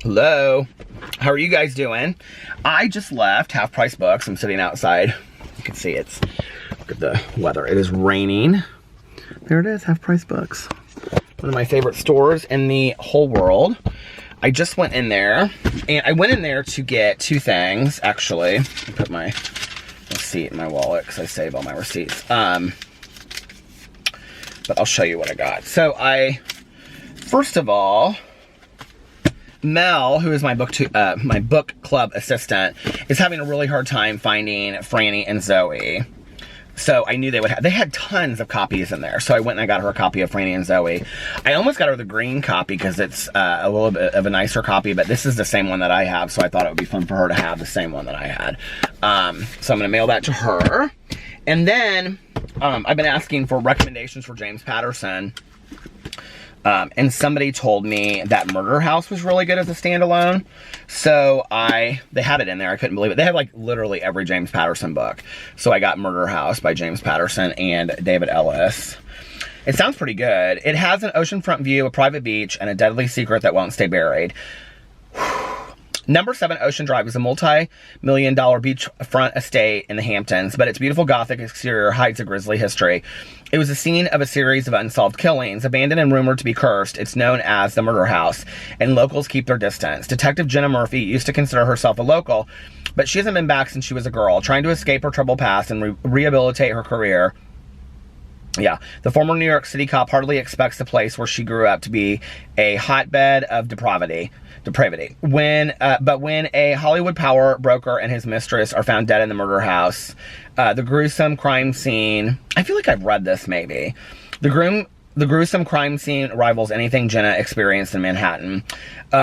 Hello. How are you guys doing? I just left Half Price Books. I'm sitting outside. You can see look at the weather. It is raining. There it is, Half Price Books. One of my favorite stores in the whole world. I just went in there, and I went in there to get two things, actually. I put my receipt in my wallet because I save all my receipts. But I'll show you what I got. So first of all, Mel, who is my book club assistant, is having a really hard time finding Franny and Zoe. So I knew they had tons of copies in there. So I went and I got her a copy of Franny and Zoe. I almost got her the green copy because it's a little bit of a nicer copy, but this is the same one that I have, so I thought it would be fun for her to have the same one that I had. So I'm gonna mail that to her. And then I've been asking for recommendations for James Patterson. And somebody told me that Murder House was really good as a standalone. So they had it in there. I couldn't believe it. They have like literally every James Patterson book. So I got Murder House by James Patterson and David Ellis. It sounds pretty good. It has an oceanfront view, a private beach, and a deadly secret that won't stay buried. Number 7 Ocean Drive is a multi-million-dollar beachfront estate in the Hamptons, but its beautiful Gothic exterior hides a grisly history. It was the scene of a series of unsolved killings. Abandoned and rumored to be cursed, it's known as the Murder House, and locals keep their distance. Detective Jenna Murphy used to consider herself a local, but she hasn't been back since she was a girl, trying to escape her troubled past and rehabilitate her career. Yeah, the former New York City cop hardly expects the place where she grew up to be a hotbed of depravity. But when a Hollywood power broker and his mistress are found dead in the murder house, the gruesome crime scene, I feel like I've read this maybe. The gruesome crime scene rivals anything Jenna experienced in Manhattan.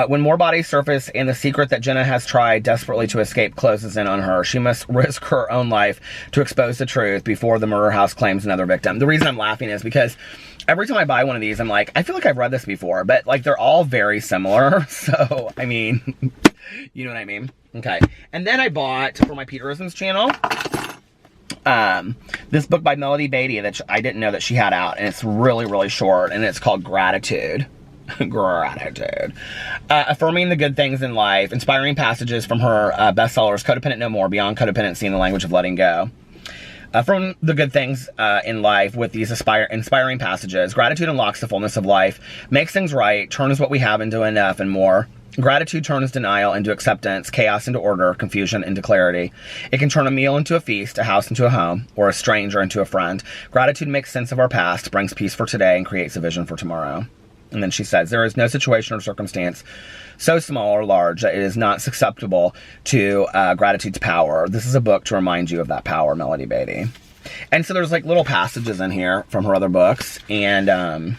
When more bodies surface and the secret that Jenna has tried desperately to escape closes in on her, she must risk her own life to expose the truth before the murder house claims another victim. The reason I'm laughing is because every time I buy one of these, I'm like, I feel like I've read this before, but like they're all very similar. So, I mean, you know what I mean? Okay. And then I bought, for my Peterisms channel, this book by Melody Beatty that I didn't know that she had out, and it's really, really short, and it's called Gratitude. Gratitude. Affirming the good things in life, inspiring passages from her bestsellers, Codependent No More, Beyond Codependency, and the Language of Letting Go. From the good things in life with these inspiring passages, gratitude unlocks the fullness of life, makes things right, turns what we have into enough and more. Gratitude turns denial into acceptance, chaos into order, confusion into clarity. It can turn a meal into a feast, a house into a home, or a stranger into a friend. Gratitude makes sense of our past, brings peace for today, and creates a vision for tomorrow. And then she says, there is no situation or circumstance so small or large that it is not susceptible to gratitude's power. This is a book to remind you of that power, Melody Beatty. And so there's like little passages in here from her other books, and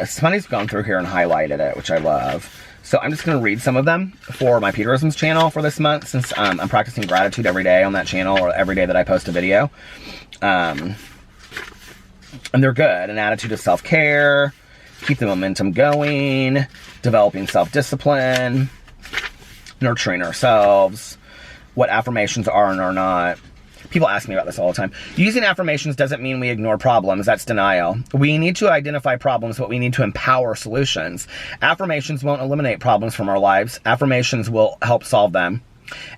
somebody's gone through here and highlighted it, which I love. So I'm just going to read some of them for my Peterisms channel for this month, since I'm practicing gratitude every day on that channel, or every day that I post a video. And they're good. An attitude of self-care, keep the momentum going, developing self-discipline, nurturing ourselves, what affirmations are and are not. People ask me about this all the time. Using affirmations doesn't mean we ignore problems. That's denial. We need to identify problems, but we need to empower solutions. Affirmations won't eliminate problems from our lives. Affirmations will help solve them.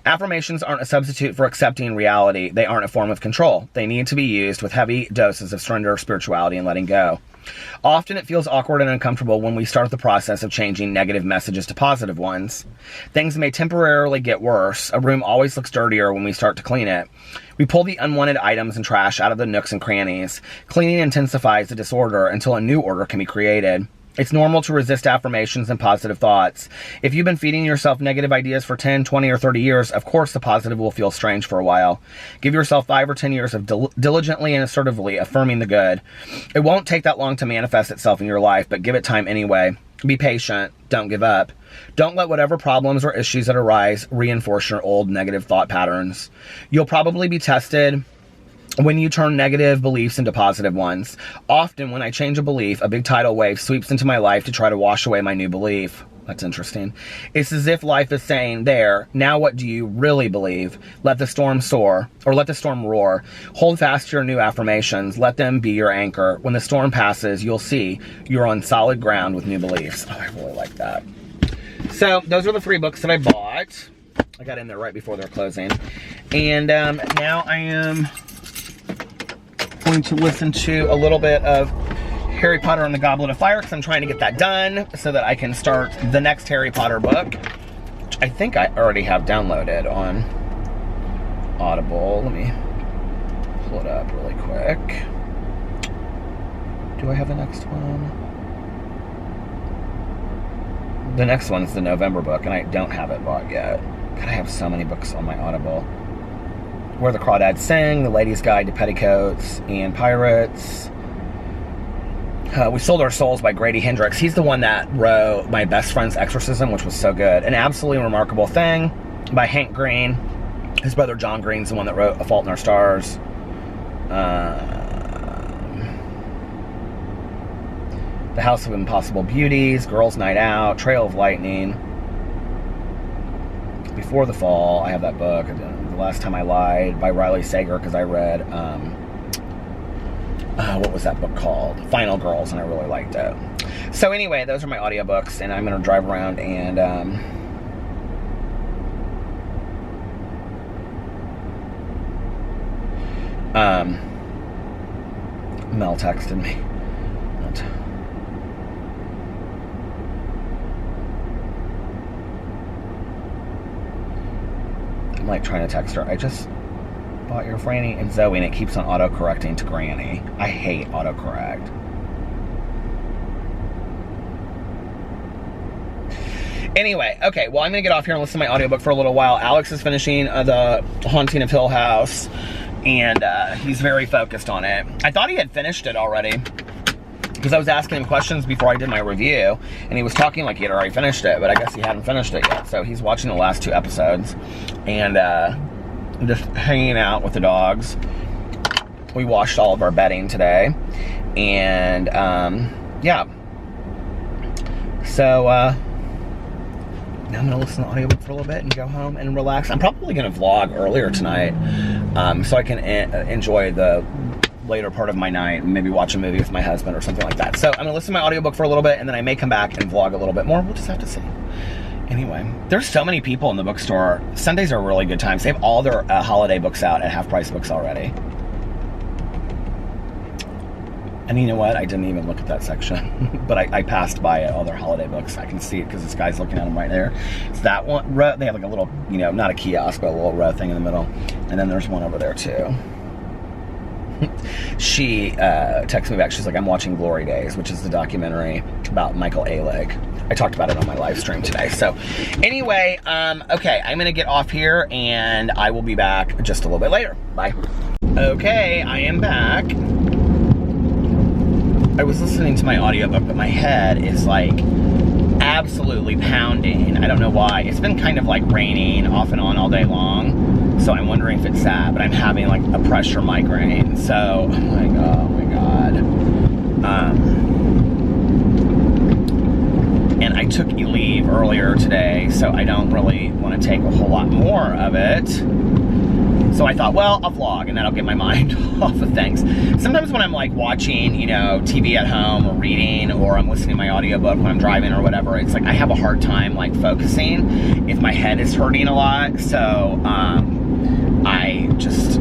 Affirmations aren't a substitute for accepting reality. They aren't a form of control. They need to be used with heavy doses of surrender, spirituality, and letting go. Often it feels awkward and uncomfortable when we start the process of changing negative messages to positive ones. Things may temporarily get worse. A room always looks dirtier when we start to clean it. We pull the unwanted items and trash out of the nooks and crannies. Cleaning intensifies the disorder until a new order can be created. It's normal to resist affirmations and positive thoughts. If you've been feeding yourself negative ideas for 10, 20, or 30 years, of course the positive will feel strange for a while. Give yourself 5 or 10 years of diligently and assertively affirming the good. It won't take that long to manifest itself in your life, but give it time anyway. Be patient. Don't give up. Don't let whatever problems or issues that arise reinforce your old negative thought patterns. You'll probably be tested when you turn negative beliefs into positive ones. Often when I change a belief, a big tidal wave sweeps into my life to try to wash away my new belief. That's interesting. It's as if life is saying, there, now what do you really believe? Let the storm soar, or let the storm roar. Hold fast to your new affirmations. Let them be your anchor. When the storm passes, you'll see you're on solid ground with new beliefs. Oh, I really like that. So those are the 3 books that I bought. I got in there right before they're closing. And now I am going to listen to a little bit of Harry Potter and the Goblet of Fire, because I'm trying to get that done so that I can start the next Harry Potter book, which I think I already have downloaded on Audible. Let me pull it up really quick. Do I have the next one? The next one's the November book, and I don't have it bought yet. God, I have so many books on my Audible. Where the Crawdads Sing, The Lady's Guide to Petticoats and Pirates. We Sold Our Souls by Grady Hendrix. He's the one that wrote My Best Friend's Exorcism, which was so good. An Absolutely Remarkable Thing by Hank Green. His brother John Green's the one that wrote A Fault in Our Stars. The House of Impossible Beauties, Girls' Night Out, Trail of Lightning. Before the Fall, I have that book. The Last Time I Lied by Riley Sager, because I read... what was that book called? Final Girls, and I really liked it. So anyway, those are my audiobooks, and I'm going to drive around and Mel texted me. I'm like trying to text her. I just bought your Franny and Zoe, and it keeps on auto-correcting to Granny. I hate autocorrect. Anyway, okay, well, I'm going to get off here and listen to my audiobook for a little while. Alex is finishing The Haunting of Hill House, and he's very focused on it. I thought he had finished it already, because I was asking him questions before I did my review, and he was talking like he had already finished it, but I guess he hadn't finished it yet. So he's watching the last 2 episodes, and just hanging out with the dogs. We washed all of our bedding today, and yeah. So now I'm gonna listen to the audiobook for a little bit and go home and relax. I'm probably gonna vlog earlier tonight, so I can enjoy the later part of my night, maybe watch a movie with my husband or something like that. So I'm gonna listen to my audiobook for a little bit, and then I may come back and vlog a little bit more. We'll just have to see. Anyway, there's so many people in the bookstore. Sundays are really good times. They have all their holiday books out at half-price books already. And you know what? I didn't even look at that section. But I passed by it, all their holiday books. I can see it because this guy's looking at them right there. It's that one row. They have like a little, you know, not a kiosk, but a little row thing in the middle. And then there's one over there too. She texted me back. She's like, I'm watching Glory Days, which is the documentary about Michael Alig. I talked about it on my live stream today. So anyway, okay, I'm going to get off here, and I will be back just a little bit later. Bye. Okay, I am back. I was listening to my audiobook, but my head is like absolutely pounding. I don't know why. It's been kind of like raining off and on all day long, so I'm wondering if it's that, but I'm having like a pressure migraine. So, oh my god. And I took leave earlier today, so I don't really want to take a whole lot more of it. So I thought, well, I'll vlog, and that'll get my mind off of things. Sometimes when I'm like watching, you know, TV at home or reading, or I'm listening to my audiobook when I'm driving or whatever, it's like I have a hard time like focusing if my head is hurting a lot. So I just,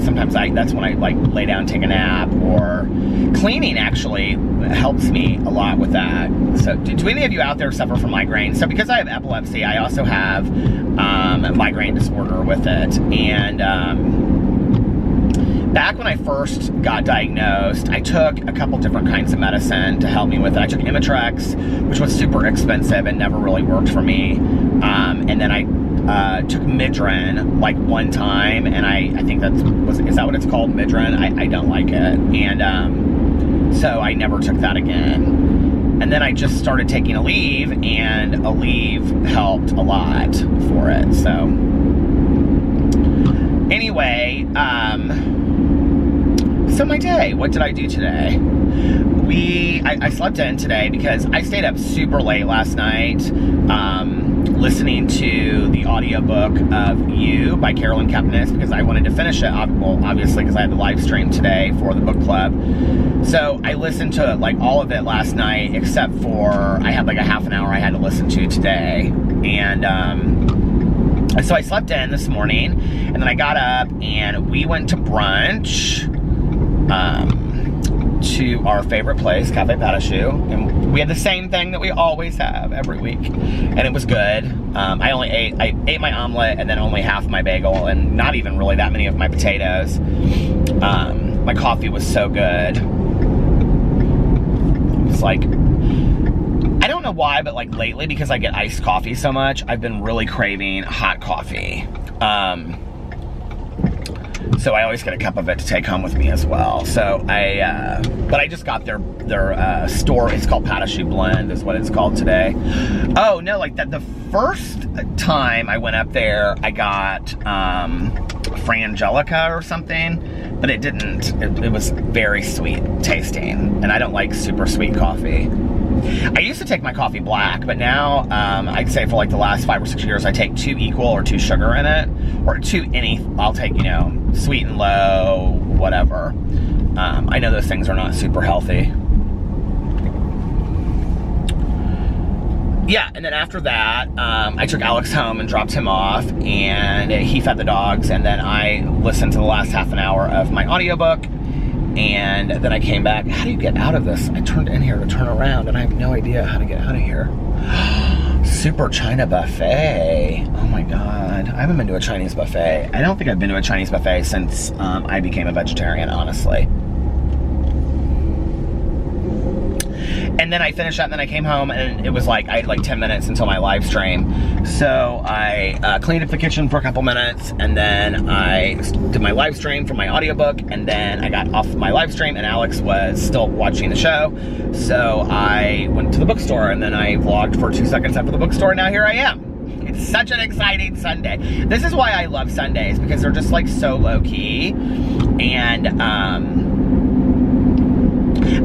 sometimes that's when I like lay down, take a nap, or cleaning actually helps me a lot with that. So do any of you out there suffer from migraines? So because I have epilepsy, I also have migraine disorder with it. And back when I first got diagnosed, I took a couple different kinds of medicine to help me with it. I took Imitrex, which was super expensive and never really worked for me. And then I took Midrin like one time, and I think is that what it's called, Midrin? I don't like it. And so I never took that again. And then I just started taking Aleve, and Aleve helped a lot for it. So anyway, So my day, what did I do today? I slept in today because I stayed up super late last night, listening to the audiobook of You by Carolyn Kepnes, because I wanted to finish it, well, obviously, because I had the live stream today for the book club. So I listened to like all of it last night, except for I had like a half an hour I had to listen to today. And so I slept in this morning, and then I got up and we went to brunch to our favorite place, Cafe Patachou, and we had the same thing that we always have every week, and it was good. I ate my omelet and then only half my bagel, and not even really that many of my potatoes. My coffee was so good. It's like, I don't know why, but like lately, because I get iced coffee so much, I've been really craving hot coffee. So I always get a cup of it to take home with me as well. So but I just got their store. It's called Patachou Blend, is what it's called today. Oh no, like that. The first time I went up there, I got Frangelica or something, but it didn't. It was very sweet tasting, and I don't like super sweet coffee. I used to take my coffee black, but now I'd say for like the last 5 or 6 years, I take 2 equal or 2 sugar in it, or 2 any. I'll take, you know, sweet and low, whatever. I know those things are not super healthy. Yeah, and then after that, I took Alex home and dropped him off, and he fed the dogs, and then I listened to the last half an hour of my audiobook. And then I came back. How do you get out of this? I turned in here to turn around, and I have no idea how to get out of here. Super China buffet. Oh my God. I haven't been to a Chinese buffet. I don't think I've been to a Chinese buffet since I became a vegetarian, honestly. And then I finished that, and then I came home, and it was like, I had like 10 minutes until my live stream. So I cleaned up the kitchen for a couple minutes, and then I did my live stream for my audiobook, and then I got off my live stream, and Alex was still watching the show. So I went to the bookstore, and then I vlogged for 2 seconds after the bookstore, and now here I am. It's such an exciting Sunday. This is why I love Sundays, because they're just like so low-key, and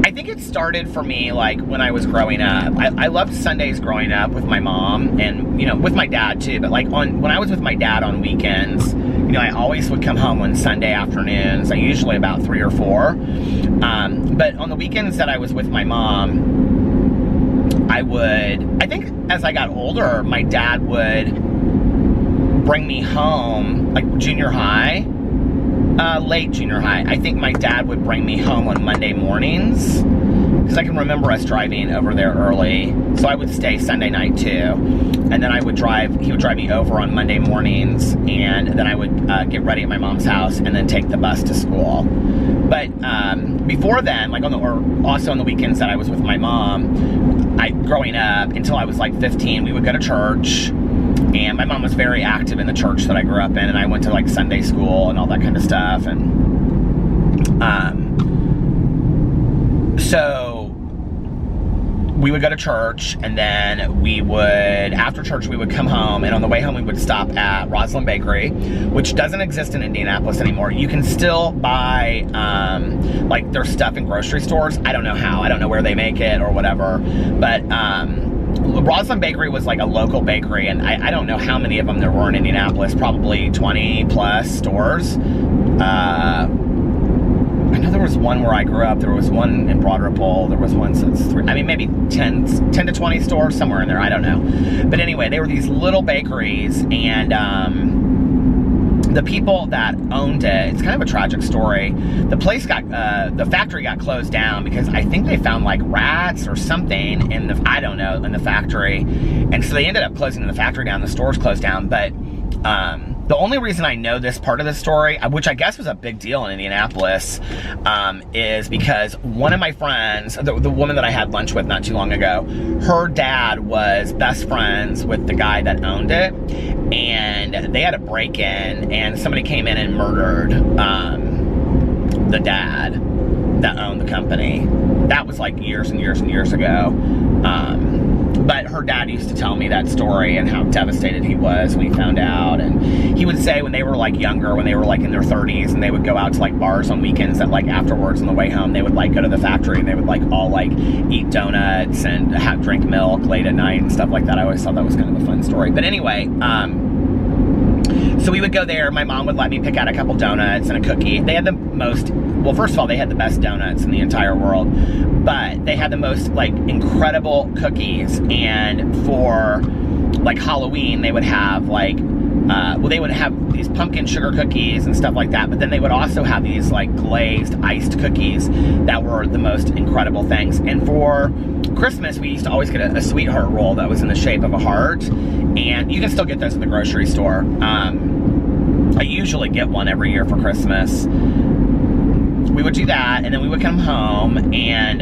I think it started for me like when I was growing up. I loved Sundays growing up with my mom, and you know, with my dad too, but like when I was with my dad on weekends, you know, I always would come home on Sunday afternoons, like usually about 3 or 4. But on the weekends that I was with my mom, I think as I got older, my dad would bring me home, like junior high, late junior high. I think my dad would bring me home on Monday mornings, because I can remember us driving over there early. So I would stay Sunday night too, and then he would drive me over on Monday mornings, and then I would get ready at my mom's house and then take the bus to school. But before then, like also on the weekends that I was with my mom, growing up until I was like 15, we would go to church. And my mom was very active in the church that I grew up in, and I went to like Sunday school and all that kind of stuff. And so we would go to church, and then after church, we would come home, and on the way home, we would stop at Roslyn Bakery, which doesn't exist in Indianapolis anymore. You can still buy like their stuff in grocery stores. I don't know how. I don't know where they make it or whatever, but Roslyn Bakery was like a local bakery, and I don't know how many of them there were in Indianapolis, probably 20 plus stores. I know there was one where I grew up, there was one in Broad Ripple, there was one since maybe 10 to 20 stores, somewhere in there, I don't know. But anyway, they were these little bakeries, and the people that owned it, it's kind of a tragic story. The factory got closed down because I think they found like rats or something in the factory. And so they ended up closing the factory down, the stores closed down. But the only reason I know this part of the story, which I guess was a big deal in Indianapolis, is because one of my friends, the woman that I had lunch with not too long ago, her dad was best friends with the guy that owned it, and they had a break-in, and somebody came in and murdered the dad that owned the company. That was like years and years and years ago. But her dad used to tell me that story and how devastated he was when he found out. And he would say when they were like younger, when they were like in their 30s, and they would go out to like bars on weekends, that like afterwards on the way home, they would like go to the factory and they would like all like eat donuts and drink milk late at night and stuff like that. I always thought that was kind of a fun story. But anyway, so we would go there. My mom would let me pick out a couple donuts and a cookie. They had the most, well, first of all, they had the best donuts in the entire world, but they had the most like incredible cookies. And for like Halloween, they would have like, well, they would have these pumpkin sugar cookies and stuff like that, but then they would also have these like glazed iced cookies that were the most incredible things. And for Christmas, we used to always get a sweetheart roll that was in the shape of a heart, and you can still get those at the grocery store. I usually get one every year for Christmas. We would do that, and then we would come home, and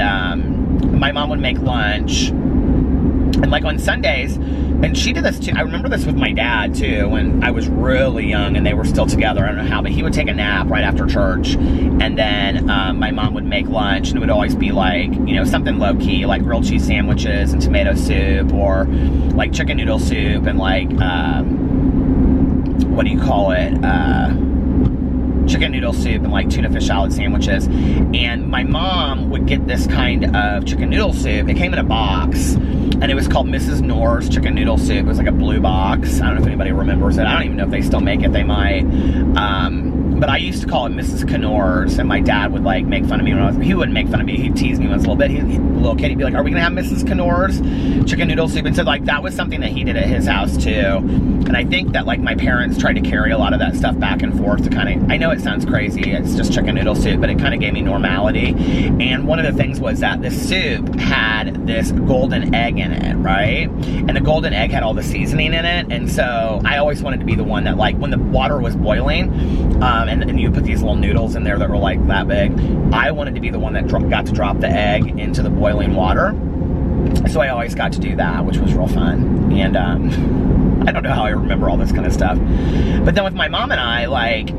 my mom would make lunch. And like on Sundays, and she did this too, I remember this with my dad too, when I was really young and they were still together, I don't know how, but he would take a nap right after church, and then my mom would make lunch, and it would always be like, you know, something low-key, like grilled cheese sandwiches and tomato soup, or like chicken noodle soup, and like, what do you call it, chicken noodle soup and like tuna fish salad sandwiches. And my mom would get this kind of chicken noodle soup. It came in a box, and it was called Mrs. Knorr's chicken noodle soup. It was like a blue box. I don't know if anybody remembers it. I don't even know if they still make it. They might. But I used to call it Mrs. Knorr's, and my dad would like make fun of me when he wouldn't make fun of me. He'd tease me when I was a little bit. A little kid, he'd be like, "Are we gonna have Mrs. Knorr's chicken noodle soup?" And so like that was something that he did at his house too. And I think that like my parents tried to carry a lot of that stuff back and forth to kind of, I know it sounds crazy, it's just chicken noodle soup, but it kind of gave me normality. And one of the things was that this soup had this golden egg in it, right? And the golden egg had all the seasoning in it. And so I always wanted to be the one that like when the water was boiling, and you put these little noodles in there that were like that big, I wanted to be the one that got to drop the egg into the boiling water. So I always got to do that, which was real fun. And I don't know how I remember all this kind of stuff. But then with my mom and I, like,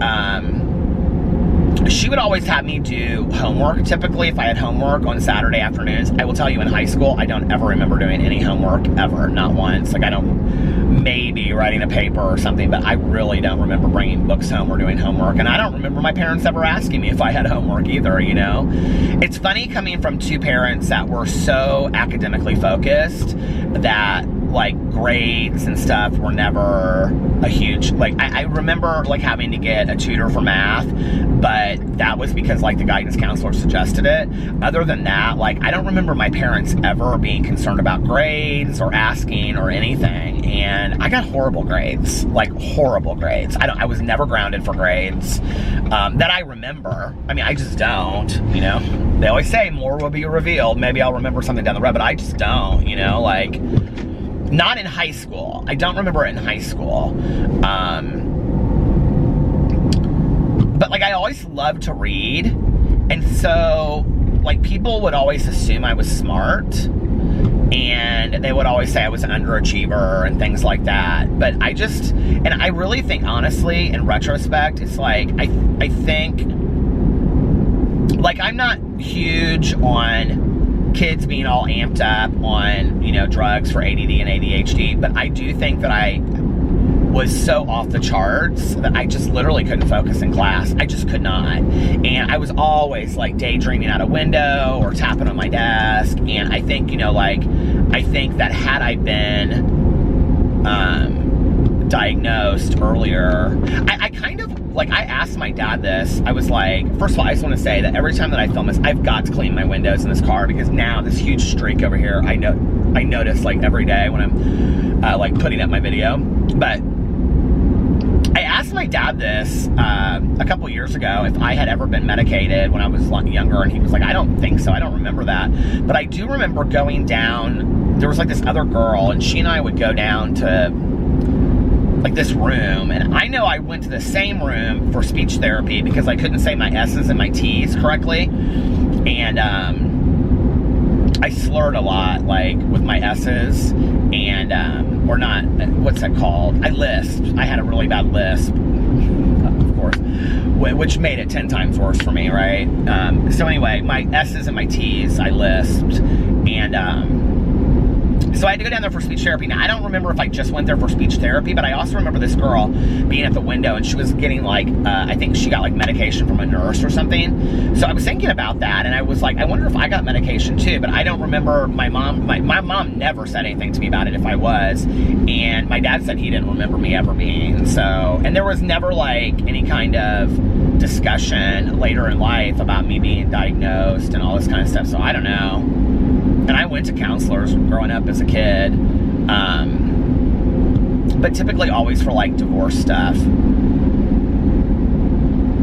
she would always have me do homework. Typically, if I had homework on Saturday afternoons, I will tell you in high school, I don't ever remember doing any homework ever, not once. Like I don't, maybe writing a paper or something, but I really don't remember bringing books home or doing homework. And I don't remember my parents ever asking me if I had homework either, you know? It's funny coming from two parents that were so academically focused that like grades and stuff were never a huge, like I remember like having to get a tutor for math, but that was because like the guidance counselor suggested it. Other than that, like I don't remember my parents ever being concerned about grades or asking or anything. And I got horrible grades, like horrible grades. I was never grounded for grades that I remember. I mean, I just don't, you know? They always say more will be revealed. Maybe I'll remember something down the road, but I just don't, you know, like not in high school. I don't remember it in high school. But like I always loved to read. And so like people would always assume I was smart. And they would always say I was an underachiever and things like that. But I just, and I really think honestly, in retrospect, it's like, I think, like I'm not huge on kids being all amped up on, you know, drugs for ADD and ADHD, but I do think that I was so off the charts that I just literally couldn't focus in class. I just could not. And I was always like daydreaming out a window or tapping on my desk. And I think, you know, like, I think that had I been diagnosed earlier, I kind of, like, I asked my dad this. I was like, first of all, I just want to say that every time that I film this, I've got to clean my windows in this car because now this huge streak over here, I notice like every day when I'm like putting up my video. But I asked my dad this a couple years ago if I had ever been medicated when I was younger, and he was like, I don't think so. I don't remember that. But I do remember going down, there was like this other girl, and she and I would go down to like this room, and I know I went to the same room for speech therapy because I couldn't say my S's and my T's correctly, and I slurred a lot, like with my S's, and or not, what's that called? I lisped. I had a really bad lisp, of course, which made it 10 times worse for me, right? So anyway, my S's and my T's, I lisped, and So I had to go down there for speech therapy. Now, I don't remember if I just went there for speech therapy, but I also remember this girl being at the window, and she was getting like, I think she got like medication from a nurse or something. So I was thinking about that, and I was like, I wonder if I got medication too, but I don't remember. My mom never said anything to me about it if I was, and my dad said he didn't remember me ever being. So, and there was never like any kind of discussion later in life about me being diagnosed and all this kind of stuff. So I don't know. And I went to counselors growing up as a kid, but typically always for like divorce stuff.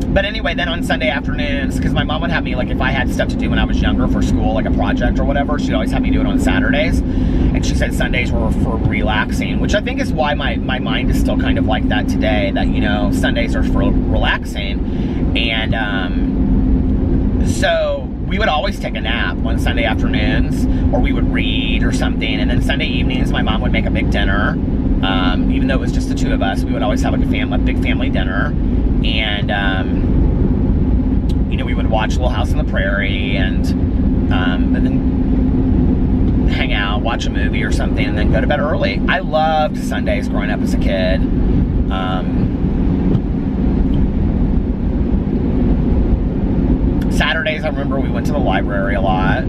But anyway, then on Sunday afternoons, because my mom would have me, like, if I had stuff to do when I was younger for school, like a project or whatever, she'd always have me do it on Saturdays. And she said Sundays were for relaxing, which I think is why my mind is still kind of like that today, that, you know, Sundays are for relaxing. And so we would always take a nap on Sunday afternoons, or we would read or something. And then Sunday evenings, my mom would make a big dinner. Even though it was just the two of us, we would always have like a big family dinner. And, you know, we would watch Little House on the Prairie and then hang out, watch a movie or something, and then go to bed early. I loved Sundays growing up as a kid. Saturdays, I remember we went to the library a lot.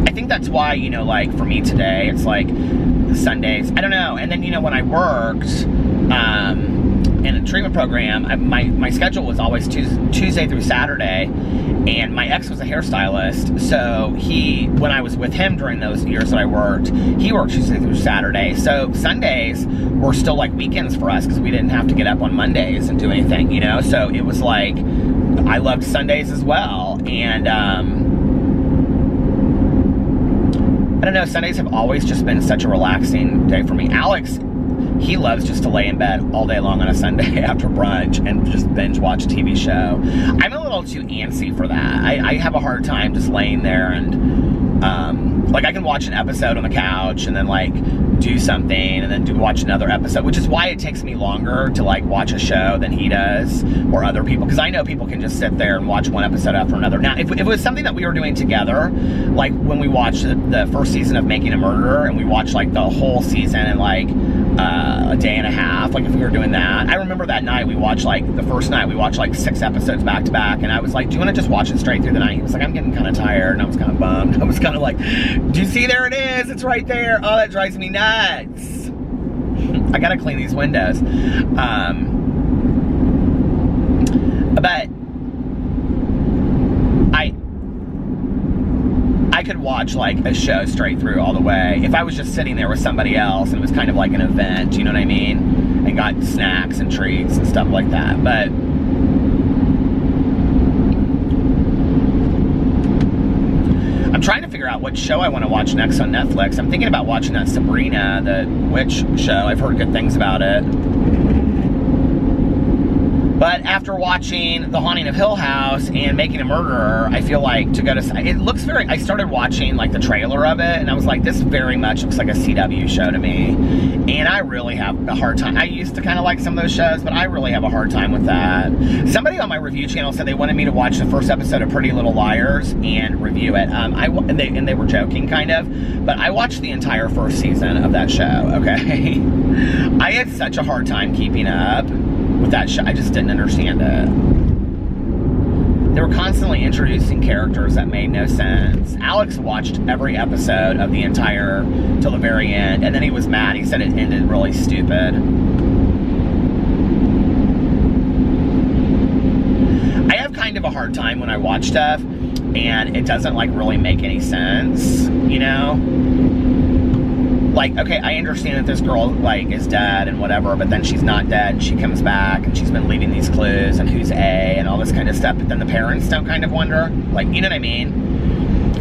I think that's why, you know, like for me today, it's like Sundays, I don't know. And then, you know, when I worked in a treatment program, my schedule was always Tuesday through Saturday, and my ex was a hairstylist, so when I was with him during those years that I worked, he worked Tuesday through Saturday. So Sundays were still like weekends for us because we didn't have to get up on Mondays and do anything, you know. So it was like, I loved Sundays as well. And I don't know, Sundays have always just been such a relaxing day for me. Alex, he loves just to lay in bed all day long on a Sunday after brunch and just binge watch a TV show. I'm a little too antsy for that. I have a hard time just laying there and, like, I can watch an episode on the couch and then, like, do something and then watch another episode, which is why it takes me longer to, like, watch a show than he does or other people, because I know people can just sit there and watch one episode after another. Now, if it was something that we were doing together, like when we watched the first season of Making a Murderer and we watched, like, the whole season in, like, a day and a half, like if we were doing that. I remember that night we watched, like, the first night we watched, like, 6 episodes back to back, and I was like, do you want to just watch it straight through the night? He was like, I'm getting kind of tired, and I was kind of bummed. I was kind of like, do you see, there it is, it's right there. Oh, that drives me nuts. I gotta clean these windows. But I could watch, like, a show straight through all the way if I was just sitting there with somebody else and it was kind of like an event, you know what I mean? And got snacks and treats and stuff like that. But I'm trying to figure out what show I want to watch next on Netflix. I'm thinking about watching that Sabrina, the witch show. I've heard good things about it. But after watching The Haunting of Hill House and Making a Murderer, I feel like to go to, it looks very, I started watching, like, the trailer of it, and I was like, this very much looks like a CW show to me. And I really have a hard time. I used to kind of like some of those shows, but I really have a hard time with that. Somebody on my review channel said they wanted me to watch the first episode of Pretty Little Liars and review it. And they were joking, kind of, but I watched the entire first season of that show, okay? I had such a hard time keeping up with that show. I just didn't understand it. They were constantly introducing characters that made no sense. Alex watched every episode of the entire till the very end, and then he was mad. He said it ended really stupid. I have kind of a hard time when I watch stuff and it doesn't, like, really make any sense, you know? Like, okay, I understand that this girl, like, is dead and whatever, but then she's not dead, and she comes back, and she's been leaving these clues, and who's A, and all this kind of stuff, but then the parents don't kind of wonder, like, you know what I mean?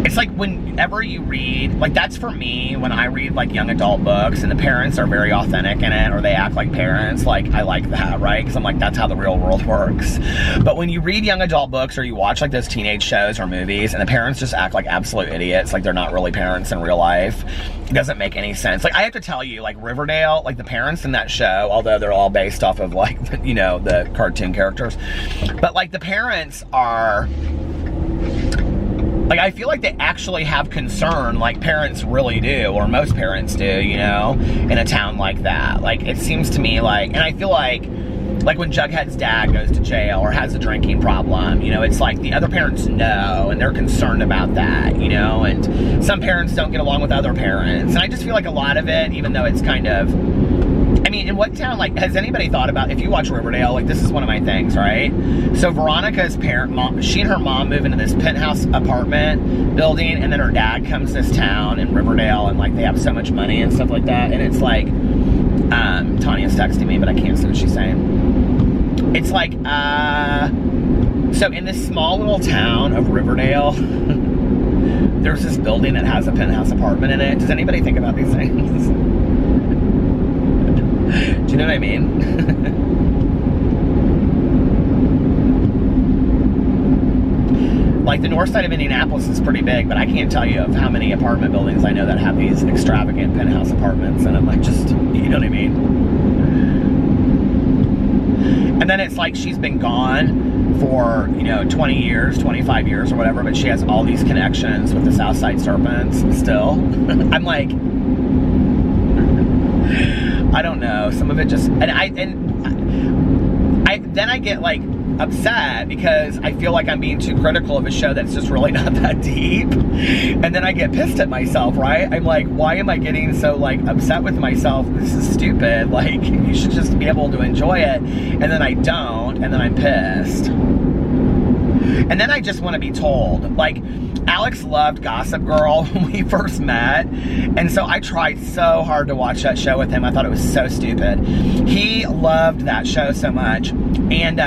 It's like whenever you read, like, that's for me, when I read, like, young adult books, and the parents are very authentic in it, or they act like parents, like, I like that, right? Because I'm like, that's how the real world works. But when you read young adult books, or you watch, like, those teenage shows or movies, and the parents just act like absolute idiots, like they're not really parents in real life, it doesn't make any sense. Like, I have to tell you, like, Riverdale, like, the parents in that show, although they're all based off of, like, you know, the cartoon characters, but, like, the parents are Like, I feel like they actually have concern, like parents really do, or most parents do, you know, in a town like that. Like, it seems to me like, and I feel like when Jughead's dad goes to jail or has a drinking problem, you know, it's like the other parents know and they're concerned about that, you know, and some parents don't get along with other parents. And I just feel like a lot of it, even though it's kind of, I mean, in what town, like, has anybody thought about, if you watch Riverdale, like, this is one of my things, right? So Veronica's mom, she and her mom move into this penthouse apartment building, and then her dad comes to this town in Riverdale, and, like, they have so much money and stuff like that, and it's like, Tanya's texting me, but I can't see what she's saying. It's like, so in this small little town of Riverdale, there's this building that has a penthouse apartment in it. Does anybody think about these things? Do you know what I mean? Like, the north side of Indianapolis is pretty big, but I can't tell you of how many apartment buildings I know that have these extravagant penthouse apartments, and I'm like, just, you know what I mean? And then it's like she's been gone for, you know, 20 years, 25 years or whatever, but she has all these connections with the Southside Serpents still. I'm like, I don't know. Some of it just, and then I get like upset because I feel like I'm being too critical of a show that's just really not that deep. And then I get pissed at myself, right? I'm like, why am I getting so like upset with myself? This is stupid. Like, you should just be able to enjoy it. And then I don't, and then I'm pissed. And then I just want to be told, like, Alex loved Gossip Girl when we first met, and so I tried so hard to watch that show with him. I thought it was so stupid. He loved that show so much, and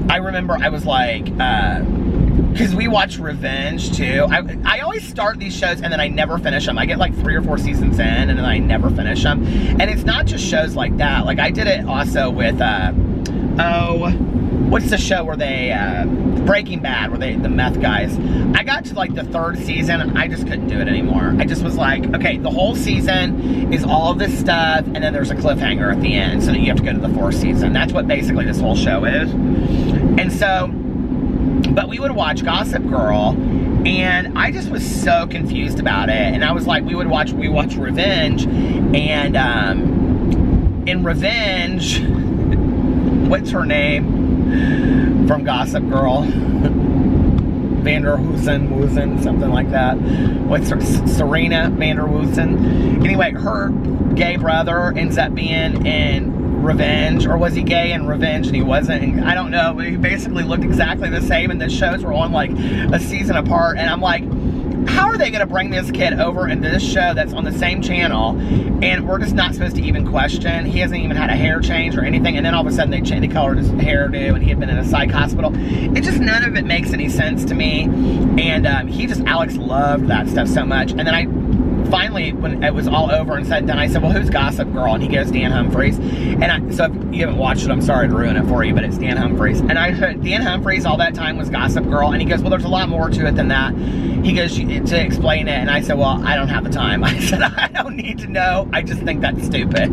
I remember I was like, because we watched Revenge too. I always start these shows and then I never finish them. I get like 3 or 4 seasons in and then I never finish them. And it's not just shows like that. Like, I did it also with, what's the show where they, Breaking Bad, where the meth guys. I got to like the 3rd season and I just couldn't do it anymore. I just was like, okay, the whole season is all of this stuff and then there's a cliffhanger at the end, so that you have to go to the 4th season. That's what basically this whole show is. And so, but we would watch Gossip Girl and I just was so confused about it. And I was like, we watched Revenge, and in Revenge, what's her name from Gossip Girl? Vanderwoosen, something like that. What's her, Serena Vanderwoosen? Anyway, her gay brother ends up being in Revenge, or was he gay in Revenge and he wasn't? And I don't know, but he basically looked exactly the same, and the shows were on like a season apart, and I'm like, how are they going to bring this kid over into this show that's on the same channel, and we're just not supposed to even question? He hasn't even had a hair change or anything, and then all of a sudden they colored his hairdo, and he had been in a psych hospital. It just, none of it makes any sense to me, and Alex loved that stuff so much. And then I finally, when it was all over and said done, I said, well, who's Gossip Girl? And he goes, Dan Humphries. And so if you haven't watched it, I'm sorry to ruin it for you, but it's Dan Humphries. And I heard Dan Humphries all that time was Gossip Girl. And he goes, well, there's a lot more to it than that. He goes, to explain it. And I said, well, I don't have the time. I said, I don't need to know. I just think that's stupid.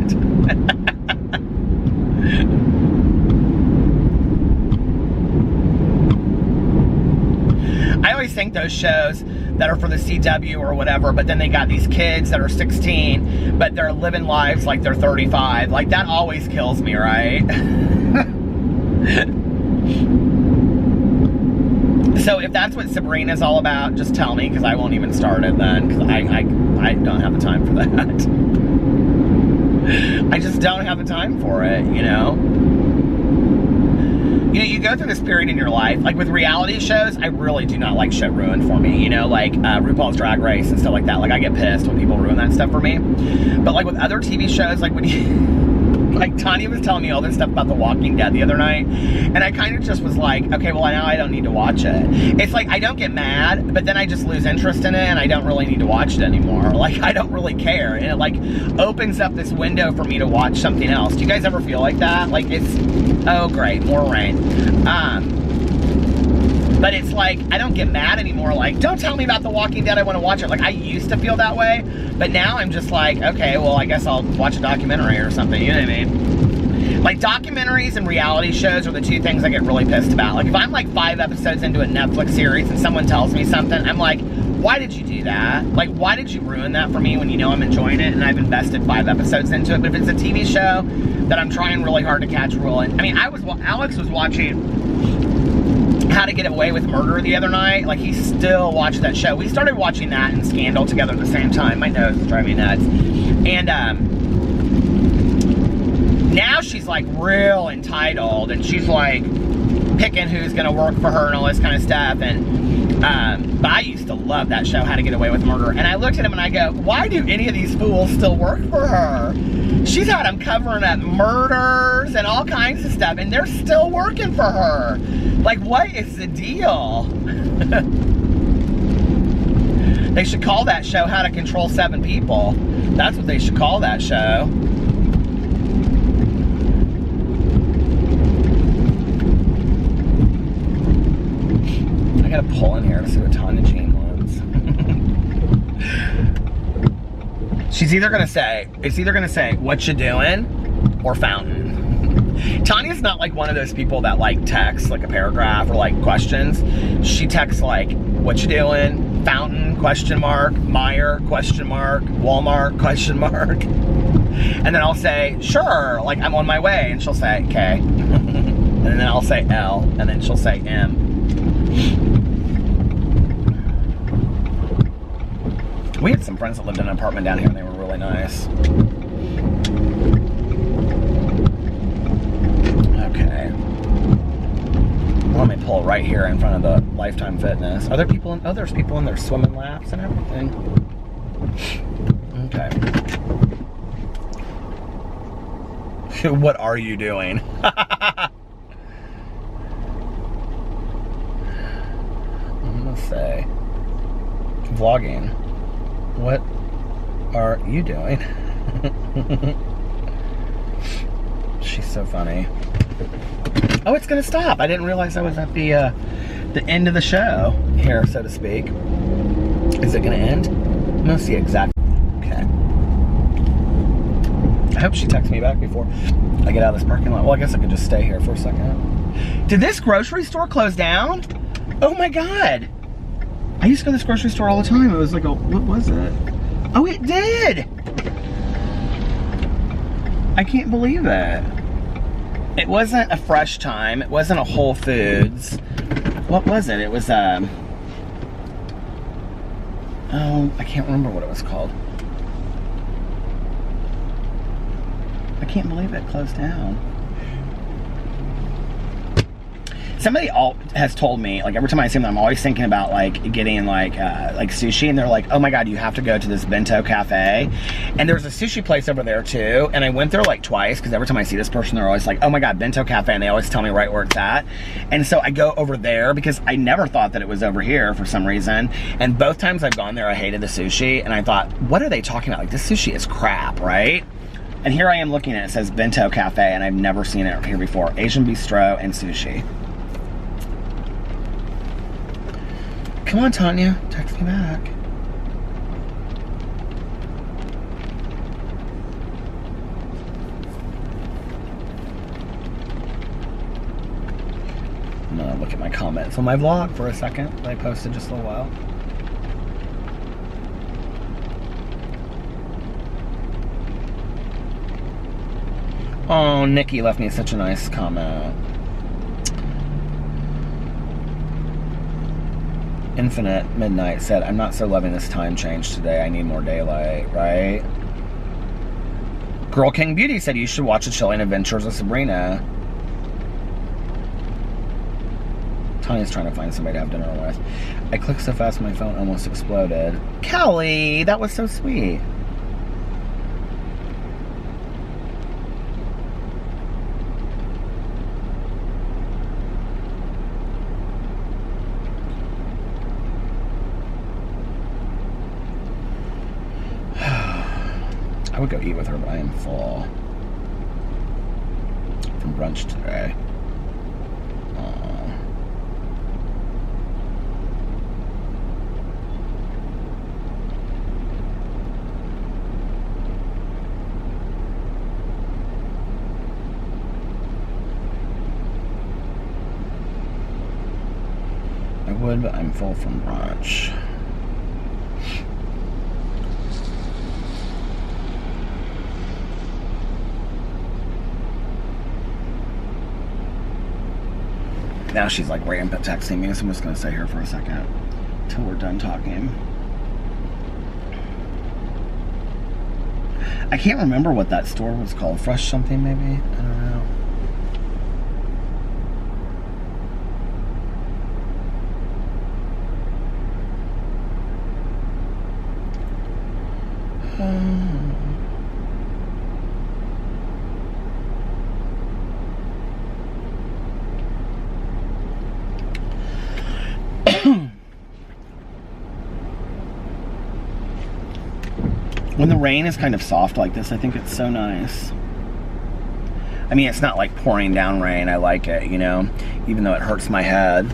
I always think those shows that are for the CW or whatever, but then they got these kids that are 16, but they're living lives like they're 35. Like, that always kills me, right? So if that's what Sabrina's all about, just tell me, because I won't even start it then, because I don't have the time for that. I just don't have the time for it, you know? You know, you go through this period in your life, like with reality shows, I really do not like shit ruined for me, you know, like RuPaul's Drag Race and stuff like that. Like, I get pissed when people ruin that stuff for me. But like with other TV shows, like when you, like Tanya was telling me all this stuff about The Walking Dead the other night, and I kind of just was like, okay, well, now I don't need to watch it. It's like, I don't get mad, but then I just lose interest in it, and I don't really need to watch it anymore. Like, I don't really care, and it like opens up this window for me to watch something else. Do you guys ever feel like that? Like, it's, oh great, more rain. But it's like, I don't get mad anymore, like, don't tell me about The Walking Dead, I want to watch it. Like, I used to feel that way, but now I'm just like, okay, well, I guess I'll watch a documentary or something, you know what I mean? Like, documentaries and reality shows are the two things I get really pissed about. Like, if I'm like 5 episodes into a Netflix series and someone tells me something, I'm like, why did you do that? Like, why did you ruin that for me when you know I'm enjoying it and I've invested 5 episodes into it? But if it's a TV show that I'm trying really hard to catch real in, I mean, Alex was watching How to Get Away with Murder the other night. Like, he still watched that show. We started watching that and Scandal together at the same time. My nose is driving me nuts. And, now she's like real entitled and she's like picking who's gonna work for her and all this kind of stuff. And but I used to love that show, How to Get Away with Murder. And I looked at him and I go, why do any of these fools still work for her? She's had them covering up murders and all kinds of stuff, and they're still working for her. Like, what is the deal? They should call that show How to Control 7 People. That's what they should call that show. I gotta pull in here to see what Tanya Jean wants. It's either gonna say, what you doing, or fountain. Tanya's not like one of those people that like texts like a paragraph or like questions. She texts like, what you doing, fountain, question mark, Meyer, question mark, Walmart, question mark. And then I'll say, sure, like I'm on my way. And she'll say, K. And then I'll say L, and then she'll say M. We had some friends that lived in an apartment down here and they were really nice. Okay. Let me pull right here in front of the Lifetime Fitness. Are there people in, oh, there's people in there swimming laps and everything. Okay. What are you doing? I'm gonna say, vlogging. What are you doing? She's so funny. Oh, it's gonna stop. I didn't realize I was at the end of the show here, so to speak. Is it gonna end? I'm gonna see exactly. Okay. I hope she texts me back before I get out of this parking lot. Well, I guess I could just stay here for a second. Did this grocery store close down? Oh my God. I used to go to this grocery store all the time. It was like a, what was it? Oh, it did! I can't believe it. It wasn't a Fresh Time. It wasn't a Whole Foods. What was it? It was, oh, I can't remember what it was called. I can't believe it closed down. Somebody has told me, like every time I see them, I'm always thinking about like getting like sushi, and they're like, oh my God, you have to go to this bento cafe. And there's a sushi place over there too, and I went there like twice because every time I see this person, they're always like, oh my God, bento cafe, and they always tell me right where it's at. And so I go over there because I never thought that it was over here for some reason. And both times I've gone there, I hated the sushi, and I thought, what are they talking about? Like, this sushi is crap, right? And here I am looking at it, it says bento cafe, and I've never seen it here before. Asian bistro and sushi. Come on, Tanya, text me back. I'm gonna look at my comments on my vlog for a second that I posted just a little while. Oh, Nikki left me such a nice comment. Infinite Midnight said, I'm not so loving this time change today. I need more daylight, right? Girl King Beauty said, you should watch The Chilling Adventures of Sabrina. Tanya's trying to find somebody to have dinner with. I clicked so fast my phone almost exploded. Kelly, that was so sweet. I would go eat with her, but I am full from brunch today. I would, but I'm full from brunch. Now she's like rampant texting me, so I'm just gonna stay here for a second till we're done talking. I can't remember what that store was called. Fresh something, maybe? I don't know. When the rain is kind of soft like this, I think it's so nice. I mean, it's not like pouring down rain. I like it, you know, even though it hurts my head.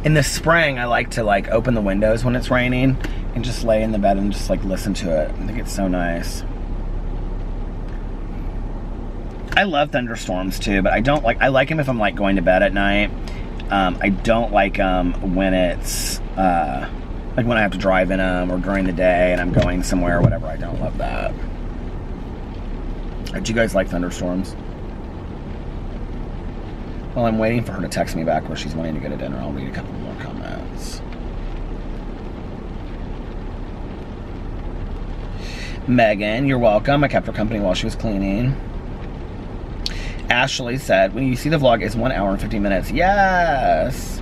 In the spring, I like to like open the windows when it's raining and just lay in the bed and just like listen to it. I think it's so nice. I love thunderstorms too, but I don't like, I like them if I'm like going to bed at night. I don't like them when it's, like when I have to drive in them or during the day and I'm going somewhere or whatever. I don't love that. Do you guys like thunderstorms? Well, I'm waiting for her to text me back where she's wanting to go to dinner. I'll read a couple more comments. Megan, you're welcome. I kept her company while she was cleaning. Ashley said, when you see the vlog, it's 1 hour and 50 minutes. Yes!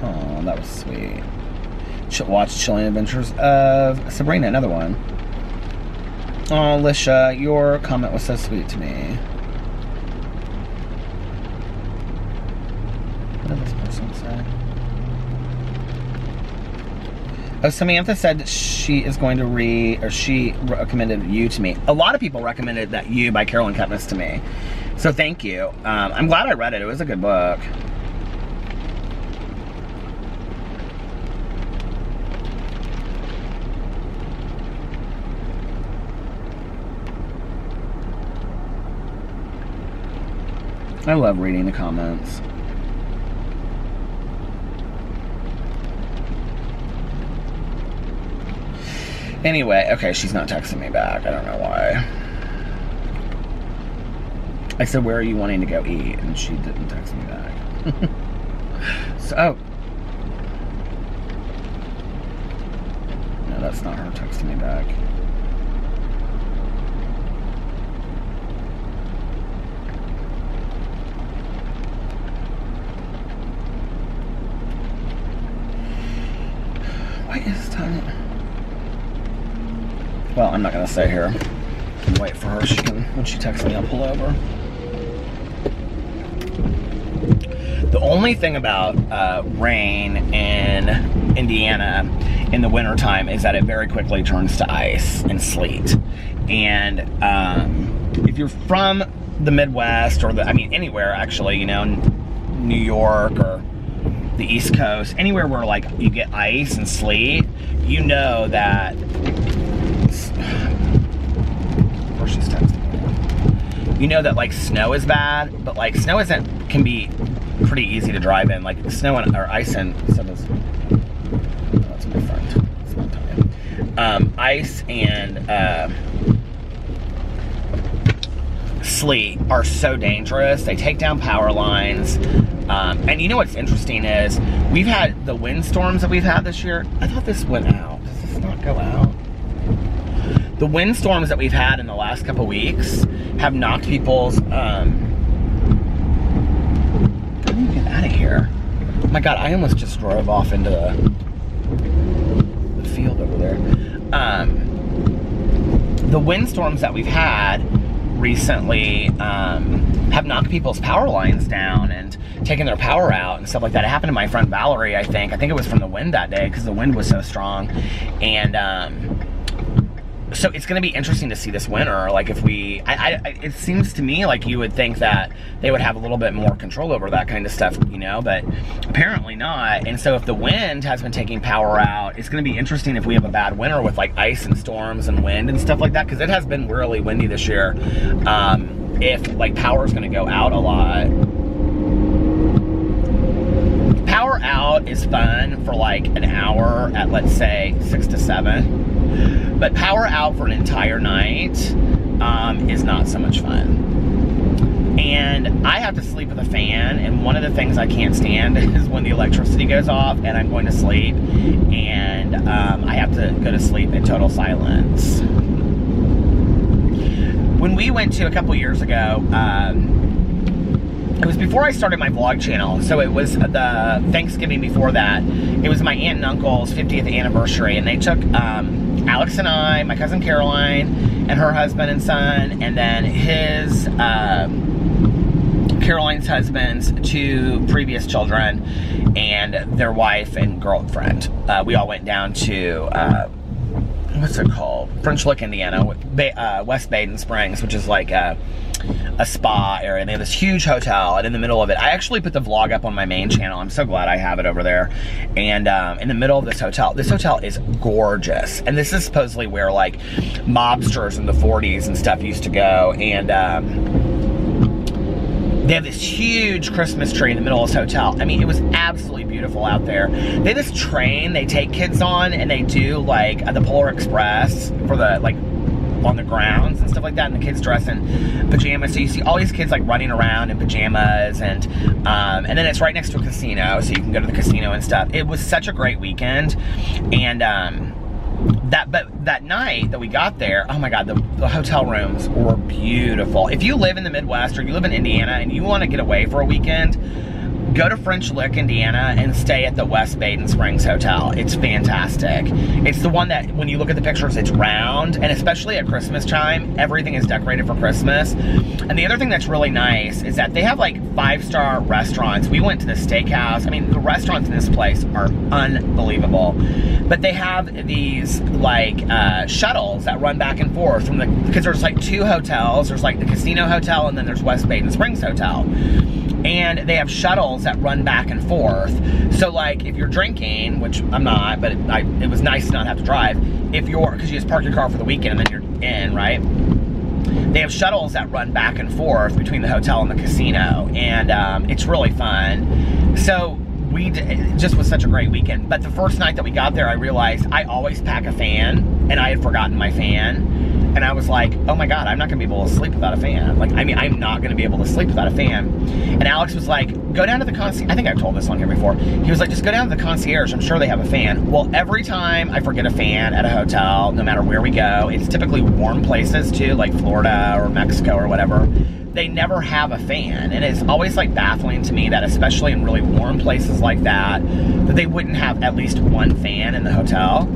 Oh, that was sweet. Watch Chilling Adventures of Sabrina, another one. Oh, Lisha, your comment was so sweet to me. What did this person say? Oh, Samantha said she is going to read, or she recommended You to me. A lot of people recommended that You by Carolyn Kepnes to me. So thank you. I'm glad I read it. It was a good book. I love reading the comments. Anyway, okay, she's not texting me back. I don't know why. I said, where are you wanting to go eat? And she didn't text me back. So, no, that's not her texting me back. Why is time? Well, I'm not gonna stay here and wait for her. She can, when she texts me, I'll pull over. The only thing about rain in Indiana in the wintertime is that it very quickly turns to ice and sleet. And if you're from the Midwest or I mean anywhere actually, you know, New York or the East Coast, anywhere where like you get ice and sleet, you know that she's texting me. You know that like snow is bad, but like snow can be pretty easy to drive in. Like snow and or ice and so does, oh, that's my friend. It's not talking. Ice and sleet are so dangerous. They take down power lines. And you know what's interesting is we've had the windstorms that we've had this year. I thought this went out. Does this not go out? The windstorms that we've had in the last couple weeks have knocked people's, how do you get out of here? Oh my God, I almost just drove off into the field over there. The windstorms that we've had recently have knocked people's power lines down and taken their power out and stuff like that. It happened to my friend Valerie, I think. I think it was from the wind that day because the wind was so strong. And So it's going to be interesting to see this winter. Like if we, it seems to me like you would think that they would have a little bit more control over that kind of stuff, you know, but apparently not. And so if the wind has been taking power out, it's going to be interesting if we have a bad winter with like ice and storms and wind and stuff like that, because it has been really windy this year. If like power is going to go out a lot. Power out is fun for like an hour at, let's say, 6 to 7. But power out for an entire night is not so much fun. And I have to sleep with a fan, and one of the things I can't stand is when the electricity goes off and I'm going to sleep, and I have to go to sleep in total silence. When we went to, a couple years ago, it was before I started my vlog channel, so it was the Thanksgiving before that. It was my aunt and uncle's 50th anniversary, and they took Alex and I, my cousin Caroline, and her husband and son, and then his, Caroline's husband's 2 previous children, and their wife and girlfriend. We all went down to, what's it called? French Lick, Indiana, West Baden Springs, which is like a spa area. And they have this huge hotel, and in the middle of it, I actually put the vlog up on my main channel. I'm so glad I have it over there. And in the middle of this hotel is gorgeous. And this is supposedly where like mobsters in the 40s and stuff used to go. And they have this huge Christmas tree in the middle of this hotel. I mean, it was absolutely beautiful out there. They have this train they take kids on, and they do like the Polar Express for the, like, on the grounds and stuff like that, and the kids dress in pajamas. So you see all these kids like running around in pajamas, and then it's right next to a casino, so you can go to the casino and stuff. It was such a great weekend. And that night that we got there, oh my God, the hotel rooms were beautiful. If you live in the Midwest or you live in Indiana and you want to get away for a weekend, go to French Lick, Indiana, and stay at the West Baden Springs Hotel. It's fantastic. It's the one that, when you look at the pictures, it's round, and especially at Christmas time, everything is decorated for Christmas. And the other thing that's really nice is that they have like 5-star restaurants. We went to the steakhouse. I mean, the restaurants in this place are unbelievable. But they have these like shuttles that run back and forth from because there's like 2 hotels. There's like the Casino Hotel, and then there's West Baden Springs Hotel. And they have shuttles that run back and forth. So like if you're drinking, which I'm not, but it was nice to not have to drive, because you just park your car for the weekend and then you're in, right? They have shuttles that run back and forth between the hotel and the casino, and it's really fun. So it just was such a great weekend. But the first night that we got there, I realized I always pack a fan, and I had forgotten my fan. And I was like, oh my God, I'm not gonna be able to sleep without a fan. Like, I mean, I'm not gonna be able to sleep without a fan. And Alex was like, go down to the concierge. I think I've told this on here before. He was like, just go down to the concierge. I'm sure they have a fan. Well, every time I forget a fan at a hotel, no matter where we go, it's typically warm places too, like Florida or Mexico or whatever. They never have a fan. And it's always like baffling to me that, especially in really warm places like that they wouldn't have at least one fan in the hotel.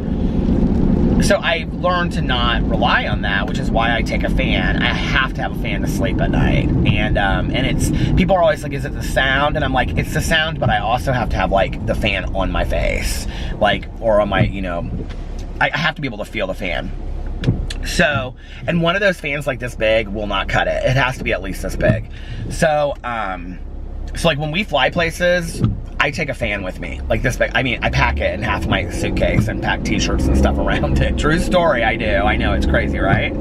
So I learned to not rely on that, which is why I take a fan. I have to have a fan to sleep at night. And people are always like, is it the sound? And I'm like, it's the sound, but I also have to have like the fan on my face, like, or on my, you know, I have to be able to feel the fan. So, and one of those fans like this big will not cut it. It has to be at least this big. So like when we fly places, I take a fan with me, like this big. I mean, I pack it in half my suitcase and pack t-shirts and stuff around it. True story, I do. I know, it's crazy, right?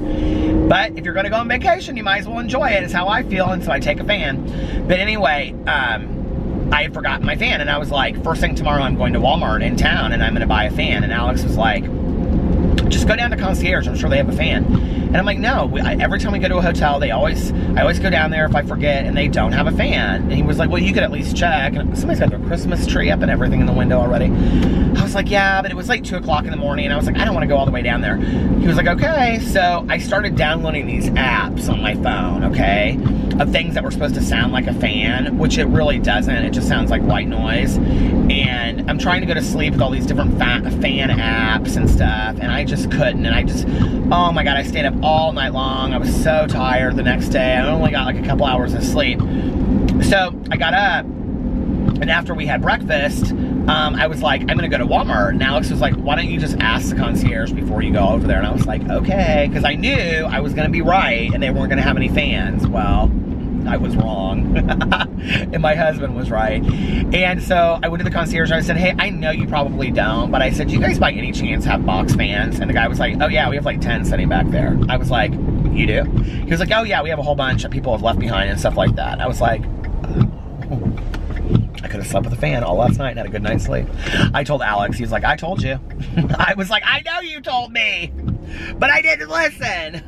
But if you're gonna go on vacation, you might as well enjoy it. It's how I feel, and so I take a fan. But anyway, I had forgotten my fan, and I was like, first thing tomorrow I'm going to Walmart in town, and I'm gonna buy a fan. And Alex was like, just go down to concierge, I'm sure they have a fan. And I'm like, no, every time we go to a hotel, I always go down there if I forget, and they don't have a fan. And he was like, well, you could at least check. And somebody's got their Christmas tree up and everything in the window already. I was like, yeah, but it was like 2 o'clock in the morning, and I was like, I don't want to go all the way down there. He was like, okay. So I started downloading these apps on my phone, okay, of things that were supposed to sound like a fan, which it really doesn't. It just sounds like white noise. And I'm trying to go to sleep with all these different fan apps and stuff, and I just couldn't. And oh my God, I stayed up all night long. I was so tired the next day. I only got like a couple hours of sleep. So I got up, And after we had breakfast, I was like, I'm gonna go to Walmart. And Alex was like, why don't you just ask the concierge before you go over there? And I was like, okay, because I knew I was gonna be right and they weren't gonna have any fans. Well, I was wrong. And my husband was right. And so I went to the concierge and I said, hey, I know you probably don't, but I said, do you guys by any chance have box fans? And the guy was like, oh yeah, we have like 10 sitting back there. I was like, you do? He was like, oh yeah, we have a whole bunch that people have left behind and stuff like that. I was like, oh. I could have slept with a fan all last night and had a good night's sleep. I told Alex, he's like, I told you. I was like, I know you told me, but I didn't listen.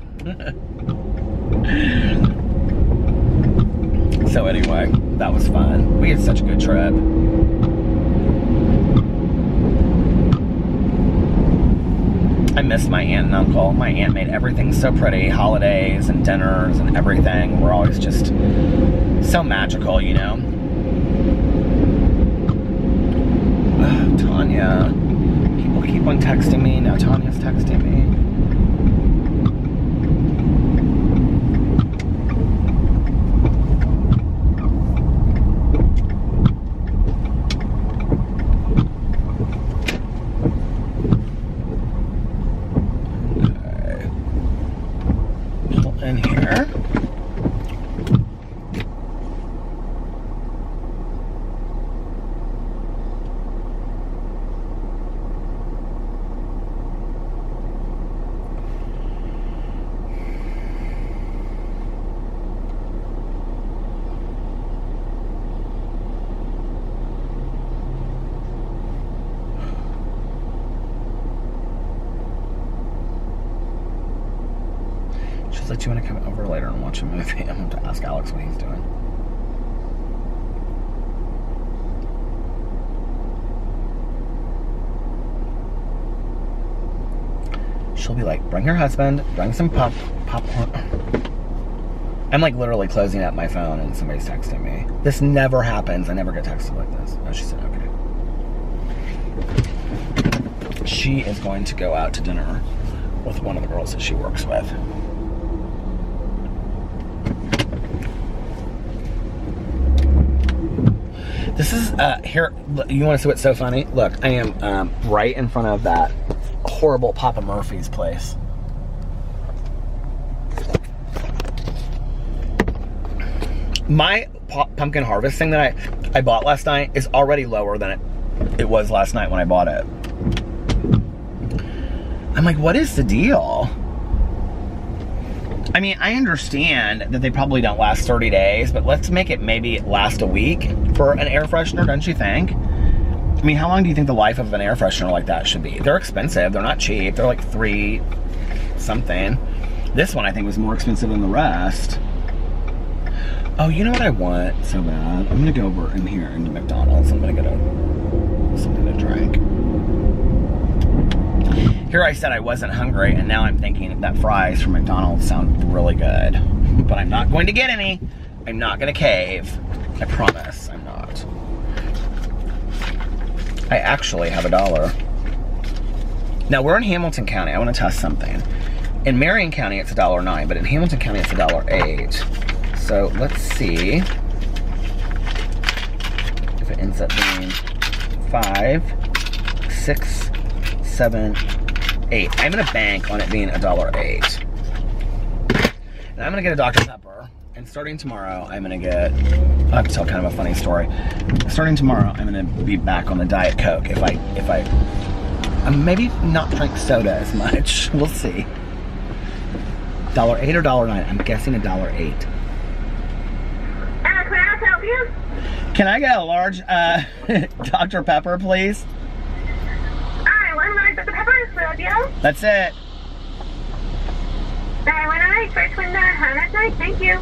So anyway, that was fun. We had such a good trip. I missed my aunt and uncle. My aunt made everything so pretty. Holidays and dinners and everything were always just so magical, you know? Tanya. People keep on texting me. Now Tanya's texting me. Okay. Pull in here. She's like, do you want to come over later and watch a movie? I'm going to ask Alex what he's doing. She'll be like, bring your husband, bring some popcorn. I'm like literally closing up my phone and somebody's texting me. This never happens. I never get texted like this. Oh, she said, okay. She is going to go out to dinner with one of the girls that she works with. This is, here, you want to see what's so funny? Look, I am right in front of that horrible Papa Murphy's place. My pumpkin harvest thing that I bought last night is already lower than it was last night when I bought it. I'm like, what is the deal? I mean, I understand that they probably don't last 30 days, but let's make it maybe last a week for an air freshener, don't you think? I mean, how long do you think the life of an air freshener like that should be? They're expensive. They're not cheap. They're like $3 something. This one I think was more expensive than the rest. Oh, you know what I want so bad? I'm gonna go over in here into McDonald's. I'm gonna get something to drink. Here I said I wasn't hungry, and now I'm thinking that fries from McDonald's sound really good. But I'm not going to get any. I'm not gonna cave. I promise I'm not. I actually have $1. Now we're in Hamilton County. I want to test something. In Marion County it's $1.09, but in Hamilton County it's $1.08. So let's see if it ends up being 5, 6, 7, 8. I'm gonna bank on it being $1.08. And I'm gonna get a Dr. Pepper. And starting tomorrow, I'm gonna get, I have to tell kind of a funny story. Starting tomorrow, I'm gonna be back on the Diet Coke if I maybe not drink soda as much. We'll see. $1.08 or $1.09? I'm guessing $1.08. Can I help you? Can I get a large Dr. Pepper, please? Alright, one large Dr. Pepper for you. That's it. Alright, first window, that's nice, thank you.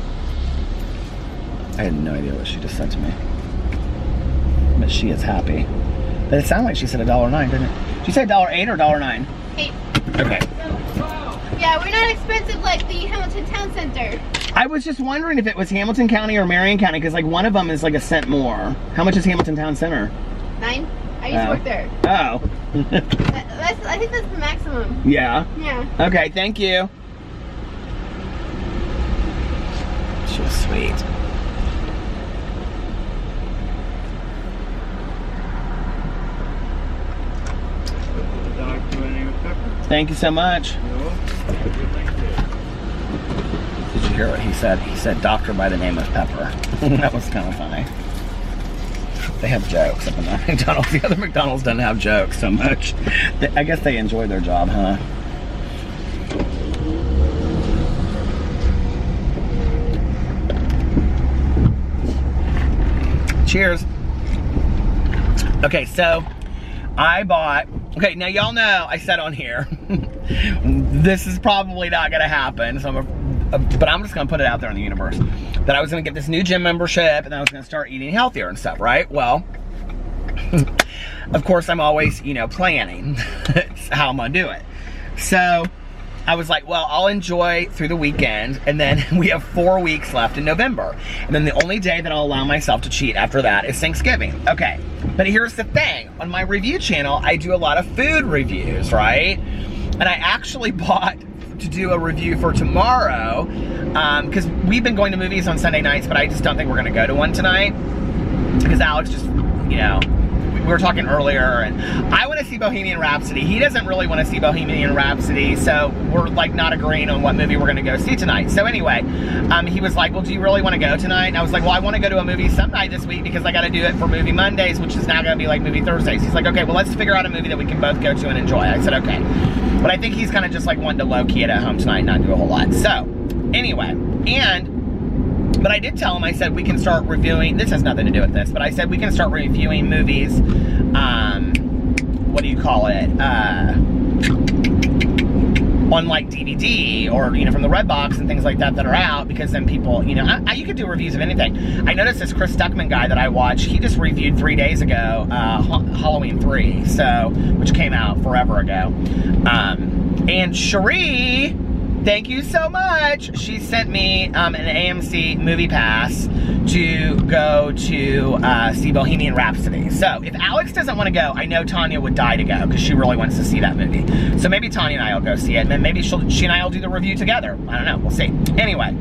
I had no idea what she just said to me. But she is happy. But it sounded like she said $1.09, didn't it? Did you say $1.08 or $1.09? 8. Okay. Yeah, we're not expensive like the Hamilton Town Center. I was just wondering if it was Hamilton County or Marion County, because like one of them is like $0.01 more. How much is Hamilton Town Center? 9. I used to work there. Oh. I think that's the maximum. Yeah? Yeah. Okay, thank you. She was sweet. Thank you so much. Did you hear what he said? He said doctor by the name of Pepper. That was kind of funny. They have jokes up in that McDonald's. The other McDonald's doesn't have jokes so much. I guess they enjoy their job, huh? Cheers. Okay, so I bought, okay, now y'all know I said on here, this is probably not gonna happen, so but I'm just gonna put it out there in the universe, that I was gonna get this new gym membership and I was gonna start eating healthier and stuff, right? Well, of course I'm always, you know, planning how I'm gonna do it. So I was like, well, I'll enjoy through the weekend, and then we have 4 weeks left in November. And then the only day that I'll allow myself to cheat after that is Thanksgiving. Okay, but here's the thing. On my review channel, I do a lot of food reviews, right? And I actually bought to do a review for tomorrow, because we've been going to movies on Sunday nights, but I just don't think we're gonna go to one tonight, because Alex just, you know, we were talking earlier, and I want to see Bohemian Rhapsody. He doesn't really want to see Bohemian Rhapsody, so we're like not agreeing on what movie we're going to go see tonight. So anyway, he was like, well, do you really want to go tonight? And I was like, well, I want to go to a movie some night this week because I got to do it for Movie Mondays, which is now going to be like Movie Thursdays. He's like, okay, well, let's figure out a movie that we can both go to and enjoy. I said, okay. But I think he's kind of just like wanting to low-key it at home tonight and not do a whole lot. So anyway, but I did tell him, I said, we can start reviewing, this has nothing to do with this, but I said we can start reviewing movies, what do you call it, on like DVD or, you know, from the Redbox and things like that that are out, because then people, you know, you could do reviews of anything. I noticed this Chris Stuckman guy that I watch, he just reviewed 3 days ago, Halloween 3, so, which came out forever ago. And Cherie, thank you so much. She sent me an AMC movie pass to go to see Bohemian Rhapsody. So if Alex doesn't want to go, I know Tanya would die to go because she really wants to see that movie. So maybe Tanya and I will go see it, and then maybe she and I will do the review together. I don't know. We'll see. Anyway,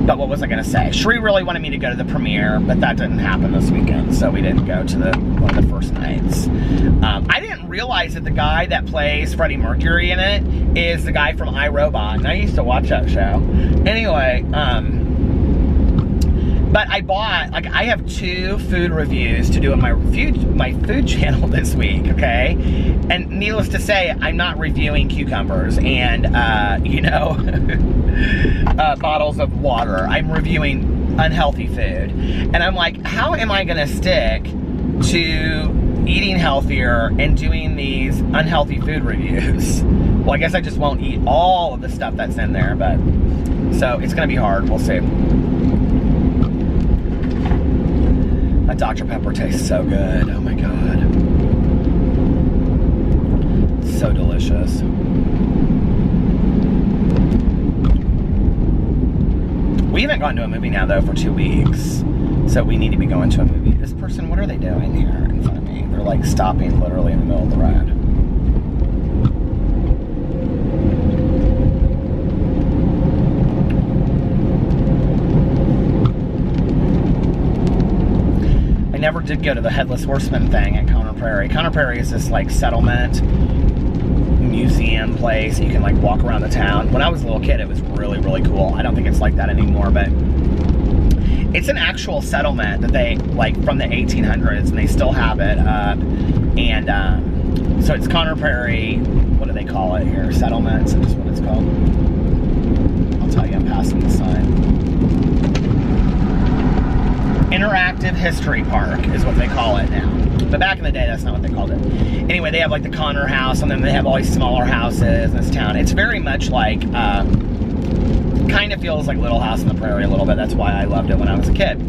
but what was I going to say? Sheree really wanted me to go to the premiere, but that didn't happen this weekend, so we didn't go to one of the first nights. I didn't realize that the guy that plays Freddie Mercury in it is the guy from iRobot, and I used to watch that show. Anyway, but I bought, like, I have 2 food reviews to do on my food channel this week, okay? And needless to say, I'm not reviewing cucumbers and, you know, bottles of water. I'm reviewing unhealthy food. And I'm like, how am I gonna stick to eating healthier and doing these unhealthy food reviews? Well, I guess I just won't eat all of the stuff that's in there, but, so it's gonna be hard, we'll see. That Dr. Pepper tastes so good. Oh my God. So delicious. We haven't gone to a movie now though for 2 weeks. So we need to be going to a movie. This person, what are they doing here in front of me? They're like stopping literally in the middle of the road. I never did go to the Headless Horseman thing at Conner Prairie. Conner Prairie is this like settlement museum place. You can like walk around the town. When I was a little kid, it was really, really cool. I don't think it's like that anymore, but it's an actual settlement that they, like, from the 1800s, and they still have it up. And so it's Conner Prairie, what do they call it here? Settlements, is what it's called. I'll tell you, I'm passing the sign. Interactive History Park is what they call it now. But back in the day, that's not what they called it. Anyway, they have like the Conner House, and then they have all these smaller houses in this town. It's very much like, kind of feels like Little House on the Prairie a little bit. That's why I loved it when I was a kid.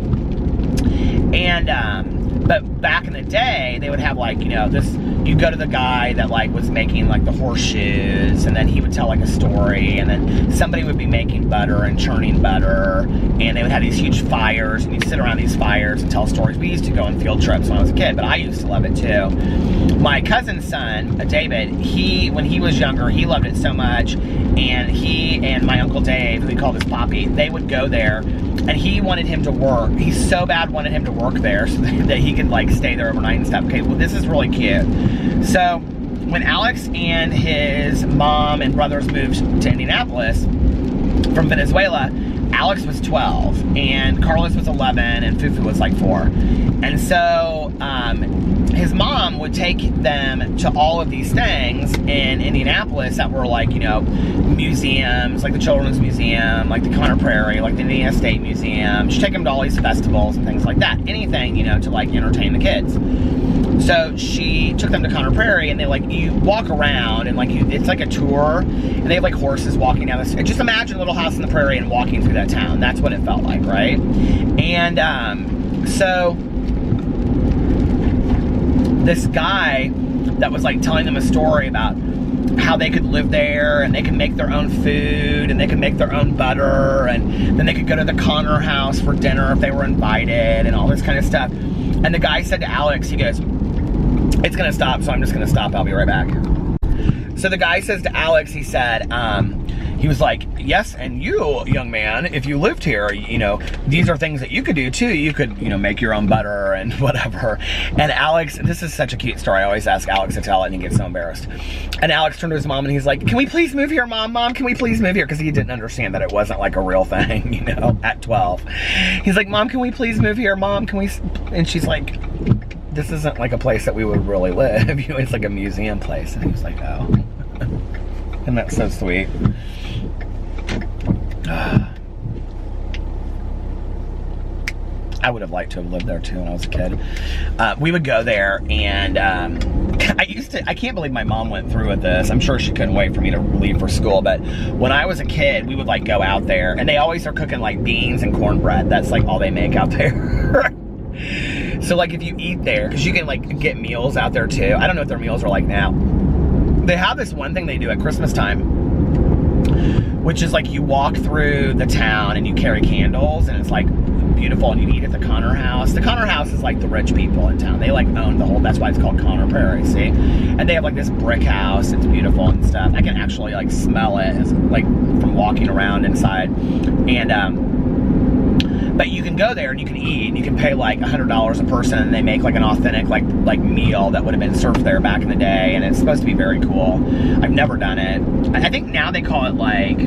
And, but back in the day, they would have like, you know, this, you go to the guy that like was making like the horseshoes, and then he would tell like a story, and then somebody would be making butter and churning butter, and they would have these huge fires, and you'd sit around these fires and tell stories. We used to go on field trips when I was a kid, but I used to love it too. My cousin's son, David, when he was younger, he loved it so much, and he and my Uncle Dave, who we called his Poppy, they would go there, and he wanted him to work. He so bad wanted him to work there so that he could like stay there overnight and stuff. Okay, well, this is really cute. So when Alex and his mom and brothers moved to Indianapolis from Venezuela, Alex was 12 and Carlos was 11 and Fufu was like 4. And so his mom would take them to all of these things in Indianapolis that were like, you know, museums, like the Children's Museum, like the Conner Prairie, like the Indiana State Museum. She'd take them to all these festivals and things like that. Anything, you know, to like entertain the kids. So she took them to Conner Prairie, and they like, you walk around and like it's like a tour, and they have like horses walking down the street. Just imagine a Little House on the Prairie and walking through that town. That's what it felt like, right? And so this guy that was like telling them a story about how they could live there and they could make their own food and they could make their own butter, and then they could go to the Conner house for dinner if they were invited and all this kind of stuff. And the guy said to Alex, he goes, "It's gonna stop, so I'm just gonna stop. I'll be right back." So the guy says to Alex, he said, he was like, "Yes, and you, young man, if you lived here, you know, these are things that you could do too. You could, you know, make your own butter and whatever." And Alex, this is such a cute story. I always ask Alex to tell it and he gets so embarrassed. And Alex turned to his mom and he's like, "Can we please move here, Mom? Mom, can we please move here?" Because he didn't understand that it wasn't like a real thing, you know, at 12. He's like, "Mom, can we please move here? Mom, can we?" And she's like, "This isn't like a place that we would really live. You know, it's like a museum place." And he was like, "Oh." And that's so sweet. I would have liked to have lived there too when I was a kid. We would go there, and I can't believe my mom went through with this. I'm sure she couldn't wait for me to leave for school, but when I was a kid, we would like go out there, and they always are cooking like beans and cornbread. That's like all they make out there. So like if you eat there, because you can like get meals out there too. I don't know what their meals are like now. They have this one thing they do at Christmas time, which is like you walk through the town and you carry candles, and it's like beautiful, and you eat at the Conner house. The Conner house is like the rich people in town. They like own the whole, that's why it's called Conner Prairie, see? And they have like this brick house. It's beautiful and stuff. I can actually like smell it as, like from walking around inside. And but you can go there and you can eat, and you can pay like $100 a person, and they make like an authentic like meal that would have been served there back in the day, and it's supposed to be very cool. I've never done it. I think now they call it like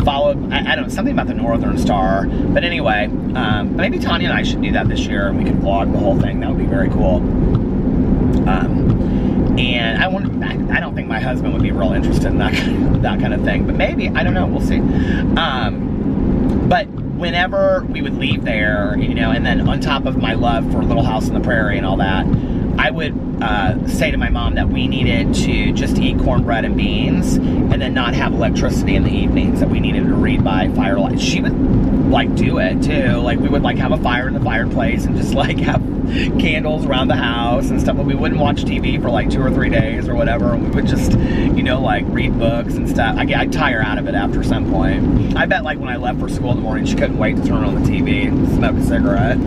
followed, I don't know, something about the Northern Star. But anyway, maybe Tanya and I should do that this year, and we could vlog the whole thing. That would be very cool. And I don't think my husband would be real interested in that kind of thing, but maybe, I don't know, we'll see. But whenever we would leave there, you know, and then on top of my love for Little House on the Prairie and all that, I would say to my mom that we needed to just eat cornbread and beans and then not have electricity in the evenings, that we needed to read by firelight. She would like do it too. Like we would like have a fire in the fireplace and just like have candles around the house and stuff, but we wouldn't watch TV for like 2 or 3 days or whatever, and we would just, you know, like read books and stuff. I'd tire out of it after some point. I bet like when I left for school in the morning, she couldn't wait to turn on the TV and smoke a cigarette.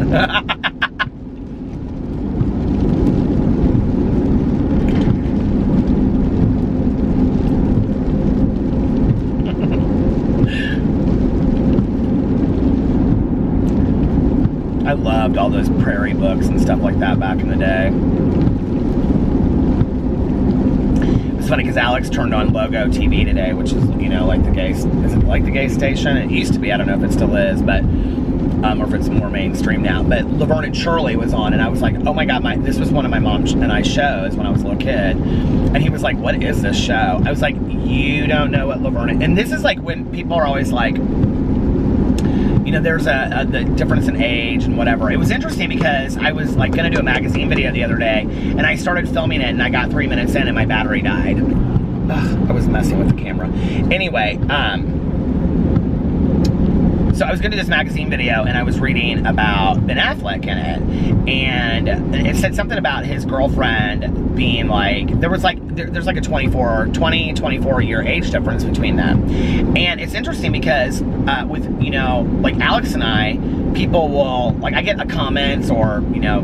I loved all those prairie books and stuff like that back in the day. It's funny because Alex turned on Logo TV today, which is, you know, like the gay, is it like the gay station? It used to be, I don't know if it still is, but, or if it's more mainstream now. But Laverne and Shirley was on, and I was like, oh my God, this was one of my mom and I shows when I was a little kid. And he was like, what is this show? I was like, you don't know what Laverne, and this is like when people are always like, you know, there's the difference in age and whatever. It was interesting because I was like going to do a magazine video the other day, and I started filming it, and I got 3 minutes in and my battery died. Ugh, I was messing with the camera. Anyway, so I was going to do this magazine video, and I was reading about Ben Affleck in it, and it said something about his girlfriend being like, there's like a 24 year age difference between them. And it's interesting because with, you know, like Alex and I, people will, like, I get comments or, you know,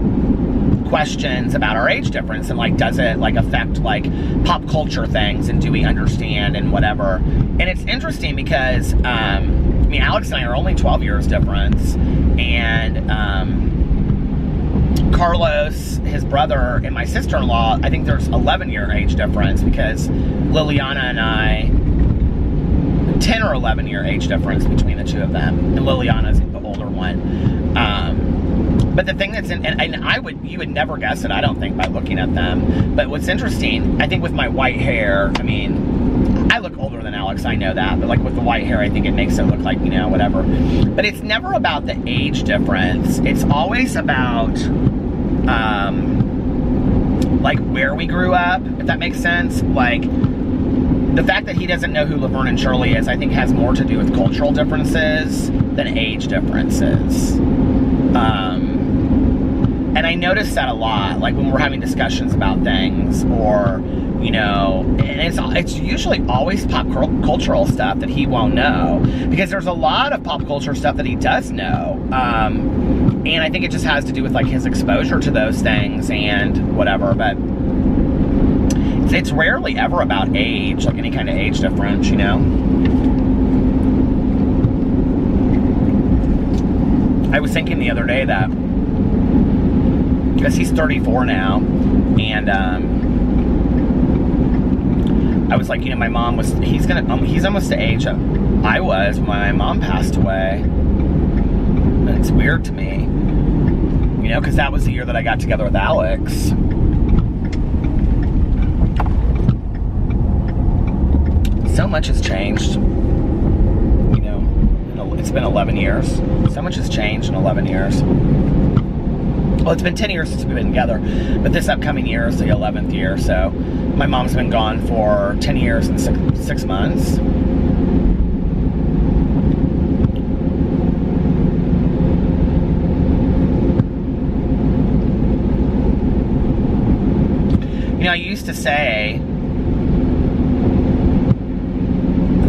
questions about our age difference, and like, does it like affect like pop culture things, and do we understand and whatever. And it's interesting because I mean, Alex and I are only 12 years difference, and Carlos, his brother, and my sister-in-law, I think there's 11-year age difference because Liliana and I, 10 or 11-year age difference between the two of them, and Liliana's the older one. But the thing that's you would never guess it, I don't think, by looking at them. But what's interesting, I think with my white hair, I mean, I look older than Alex, I know that, but like with the white hair, I think it makes it look like, you know, whatever. But it's never about the age difference. It's always about, like where we grew up, if that makes sense. Like, the fact that he doesn't know who Laverne and Shirley is, I think has more to do with cultural differences than age differences. And I notice that a lot, like when we're having discussions about things, or, you know, and it's usually always pop cultural stuff that he won't know, because there's a lot of pop culture stuff that he does know. And I think it just has to do with like his exposure to those things and whatever, but it's rarely ever about age, like any kind of age difference, you know? I was thinking the other day that, because he's 34 now, and I was like, you know, my mom was, he's almost the age I was when my mom passed away. And it's weird to me, you know, because that was the year that I got together with Alex. So much has changed, you know, it's been 11 years. So much has changed in 11 years. Well, it's been 10 years since we've been together, but this upcoming year is the 11th year, so my mom's been gone for 10 years and six months. You know, I used to say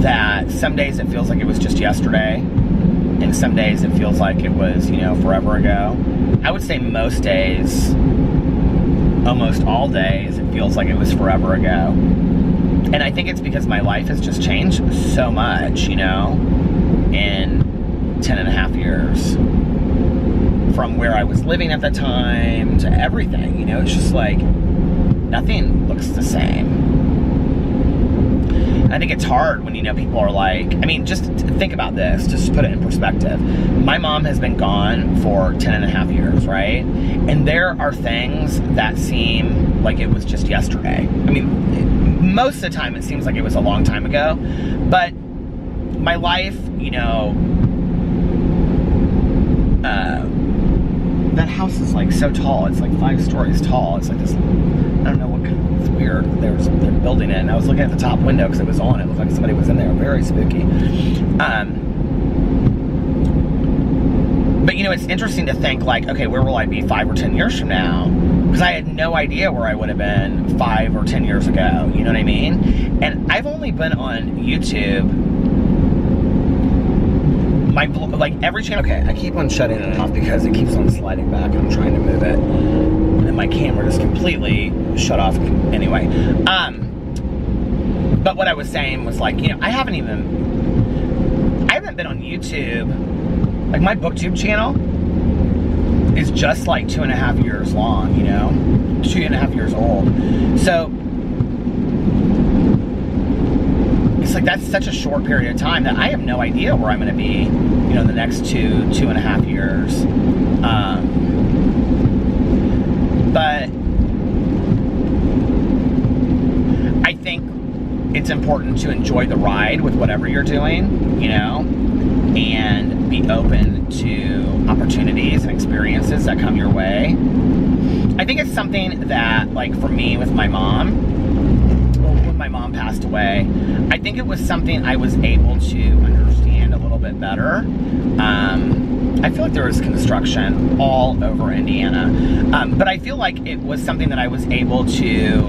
that some days it feels like it was just yesterday, and some days it feels like it was, you know, forever ago. I would say most days, almost all days, it feels like it was forever ago. And I think it's because my life has just changed so much, you know, in 10 and a half years. From where I was living at the time to everything, you know, it's just like nothing looks the same. I think it's hard when, you know, people are like, I mean, just think about this, just to put it in perspective. My mom has been gone for 10 and a half years, right? And there are things that seem like it was just yesterday. I mean, most of the time it seems like it was a long time ago, but my life, you know, that house is like so tall. It's like 5 stories tall. It's like this, I don't know what kind of, it's weird. They're building it, and I was looking at the top window because it was on. It looked like somebody was in there. Very spooky. But you know, it's interesting to think like, okay, where will I be 5 or 10 years from now? Because I had no idea where I would have been 5 or 10 years ago. You know what I mean? And I've only been on YouTube. Like every channel, okay, I keep on shutting it off because it keeps on sliding back and I'm trying to move it. And my camera just completely shut off anyway. But what I was saying was like, you know, I haven't been on YouTube. Like my BookTube channel is just like 2.5 years long, you know, 2.5 years old. So it's like that's such a short period of time that I have no idea where I'm going to be, you know, in the next 2.5 years. But I think it's important to enjoy the ride with whatever you're doing, you know, and be open to opportunities and experiences that come your way. I think it's something that, like for me with my mom, when my mom passed away, I think it was something I was able to understand a little bit better. I feel like there was construction all over Indiana, but I feel like it was something that I was able to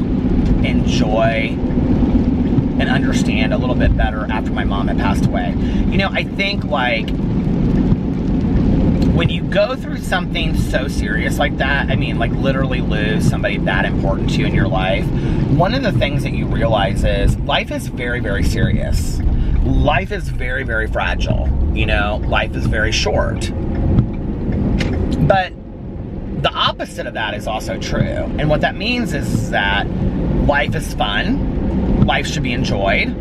enjoy and understand a little bit better after my mom had passed away. You know, I think like when you go through something so serious like that, I mean, like literally lose somebody that important to you in your life, one of the things that you realize is life is very, very serious. Life is very, very fragile. You know, life is very short. But the opposite of that is also true. And what that means is that life is fun. Life should be enjoyed.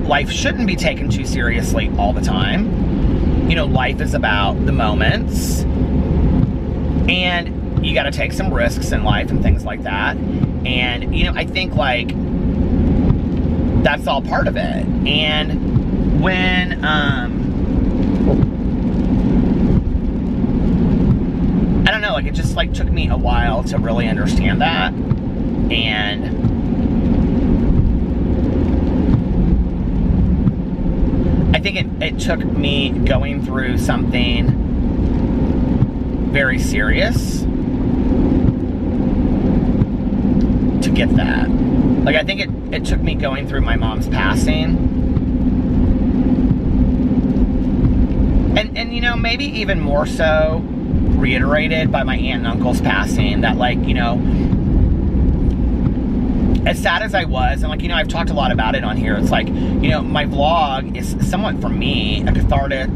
Life shouldn't be taken too seriously all the time. You know, life is about the moments. And you got to take some risks in life and things like that. And, you know, I think, like, that's all part of it. And when, I don't know, like, it just, like, took me a while to really understand that. And I think it took me going through something very serious to get that. Like, I think it took me going through my mom's passing. And you know, maybe even more so reiterated by my aunt and uncle's passing, that, like, you know, as sad as I was, and, like, you know, I've talked a lot about it on here, it's like, you know, my vlog is somewhat, for me, a cathartic,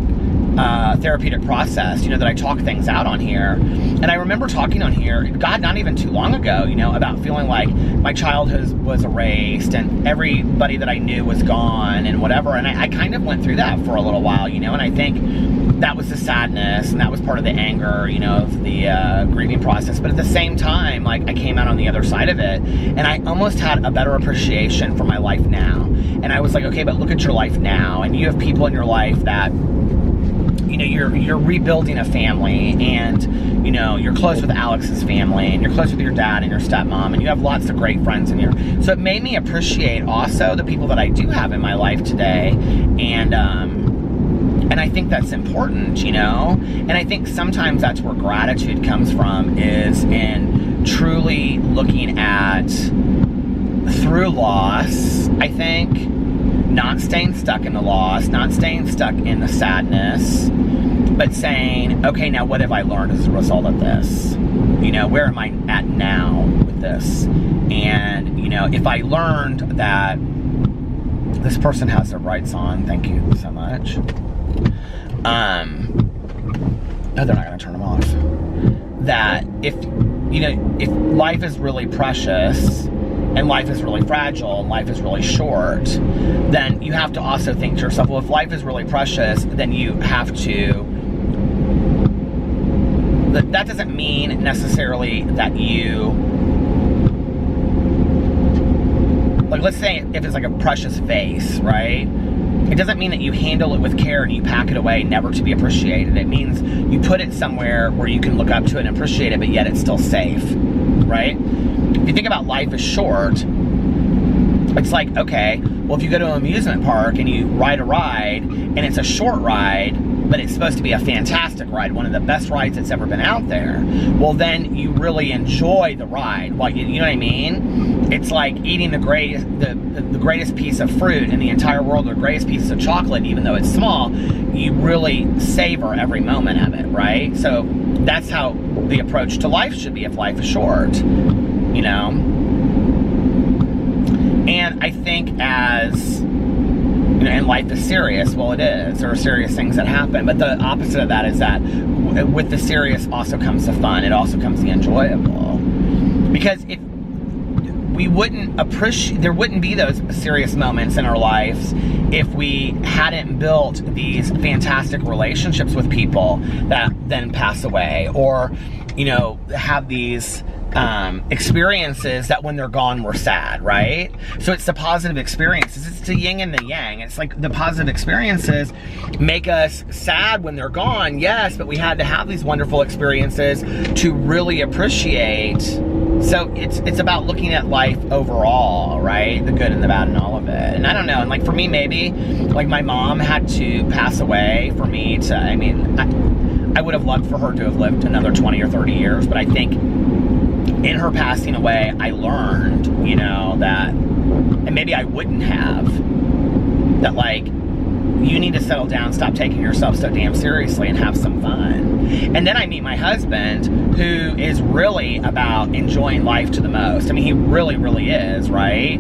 therapeutic process, you know, that I talk things out on here. And I remember talking on here, God, not even too long ago, you know, about feeling like my childhood was erased and everybody that I knew was gone and whatever. And I kind of went through that for a little while, you know, and I think that was the sadness and that was part of the anger, you know, of the grieving process. But at the same time, like, I came out on the other side of it and I almost had a better appreciation for my life now. And I was like, okay, but look at your life now. And you have people in your life that, you know, you're rebuilding a family, and, you know, you're close with Alex's family, and you're close with your dad and your stepmom, and you have lots of great friends in here. So it made me appreciate also the people that I do have in my life today, and I think that's important, you know. And I think sometimes that's where gratitude comes from, is in truly looking at, through loss, I think, not staying stuck in the loss, not staying stuck in the sadness, but saying, okay, now what have I learned as a result of this? You know, where am I at now with this? And, you know, if I learned that this person has their brights on, thank you so much. No, they're not going to turn them off. That if, you know, if life is really precious, and life is really fragile, and life is really short, then you have to also think to yourself, well, if life is really precious, then you have to, that doesn't mean necessarily that you, like, let's say if it's like a precious vase, right? It doesn't mean that you handle it with care and you pack it away never to be appreciated. It means you put it somewhere where you can look up to it and appreciate it, but yet it's still safe, right? If you think about life as short, it's like, okay, well, if you go to an amusement park and you ride a ride and it's a short ride, but it's supposed to be a fantastic ride, one of the best rides that's ever been out there, well, then you really enjoy the ride. Well, you know what I mean? It's like eating the greatest piece of fruit in the entire world, the greatest piece of chocolate, even though it's small. You really savor every moment of it, right? So that's how the approach to life should be if life is short, you know? And I think as, you know, and life is serious, well, it is. There are serious things that happen, but the opposite of that is that with the serious also comes the fun. It also comes the enjoyable. Because if we wouldn't appreciate, there wouldn't be those serious moments in our lives if we hadn't built these fantastic relationships with people that then pass away, or, you know, have these experiences that when they're gone we're sad, right? So it's the positive experiences, it's the yin and the yang. It's like the positive experiences make us sad when they're gone, yes, but we had to have these wonderful experiences to really appreciate. So it's about looking at life overall, right? The good and the bad and all of it. And I don't know, and like for me, maybe like my mom had to pass away for me to, I mean, I would have loved for her to have lived another 20 or 30 years, but I think in her passing away, I learned, you know, that, and maybe I wouldn't have, that, like, you need to settle down, stop taking yourself so damn seriously, and have some fun. And then I meet my husband, who is really about enjoying life to the most. I mean, he really, really is, right?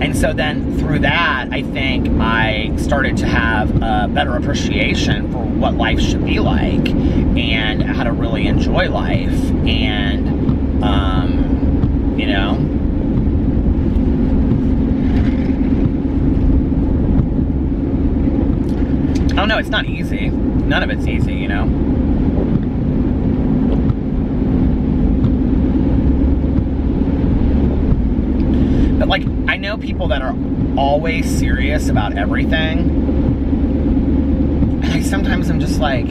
And so then through that, I think I started to have a better appreciation for what life should be like and how to really enjoy life. And, you know, I don't know, it's not easy. None of it's easy, you know. But like, I know people that are always serious about everything. And I sometimes am just like,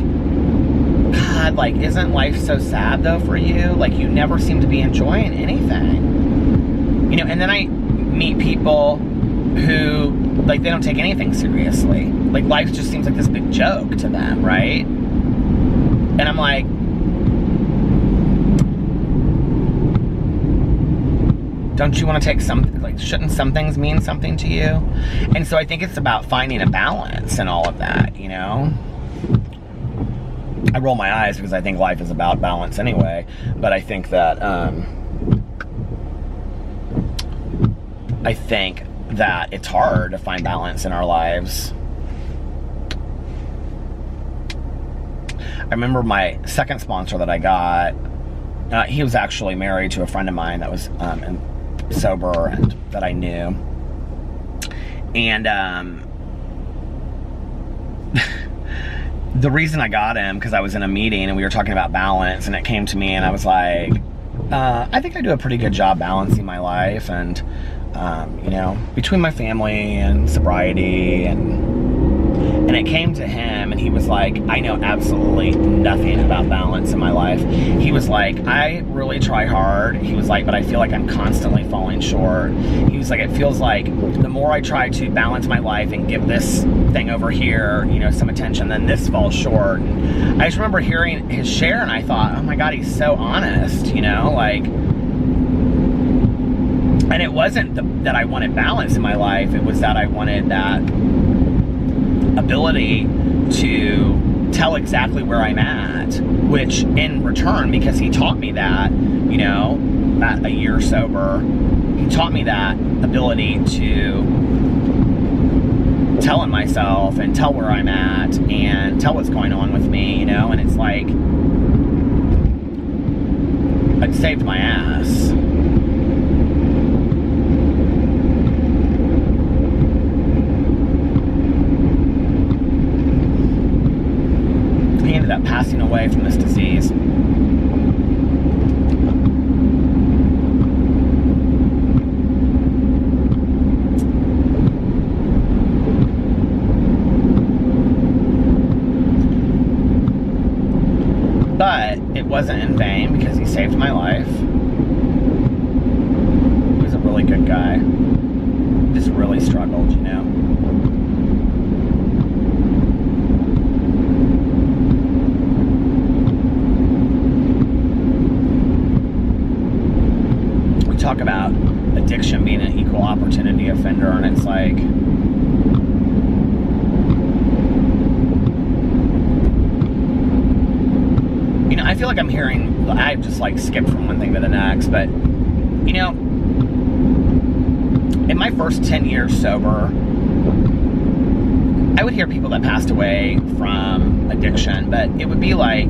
God, like, isn't life so sad though for you? Like, you never seem to be enjoying anything. You know, and then I meet people who, like, they don't take anything seriously. Like, life just seems like this big joke to them, right? And I'm like, don't you want to take some, like, shouldn't some things mean something to you? And so I think it's about finding a balance in all of that, you know? I roll my eyes because I think life is about balance anyway, but I think that, it's hard to find balance in our lives. I remember my second sponsor that I got, he was actually married to a friend of mine that was sober and that I knew. And the reason I got him, because I was in a meeting and we were talking about balance, and it came to me and I was like, I think I do a pretty good job balancing my life, and you know, between my family and sobriety, and it came to him and he was like, I know absolutely nothing about balance in my life. He was like, I really try hard. He was like, but I feel like I'm constantly falling short. He was like, it feels like the more I try to balance my life and give this thing over here, you know, some attention, then this falls short. And I just remember hearing his share and I thought, oh my God, he's so honest, you know, like, and it wasn't that I wanted balance in my life. It was that I wanted that ability to tell exactly where I'm at, which in return, because he taught me that, you know, at a year sober, he taught me that ability to tell him myself and tell where I'm at and tell what's going on with me, you know, and it's like, it saved my ass. He ended up passing away from this disease. But it wasn't in vain because he saved my life. He was a really good guy. Just really struggled, you know. We talk about addiction being an equal opportunity offender, and it's like, I feel like I'm hearing, I've just like skipped from one thing to the next, but you know, in my first 10 years sober, I would hear people that passed away from addiction, but it would be like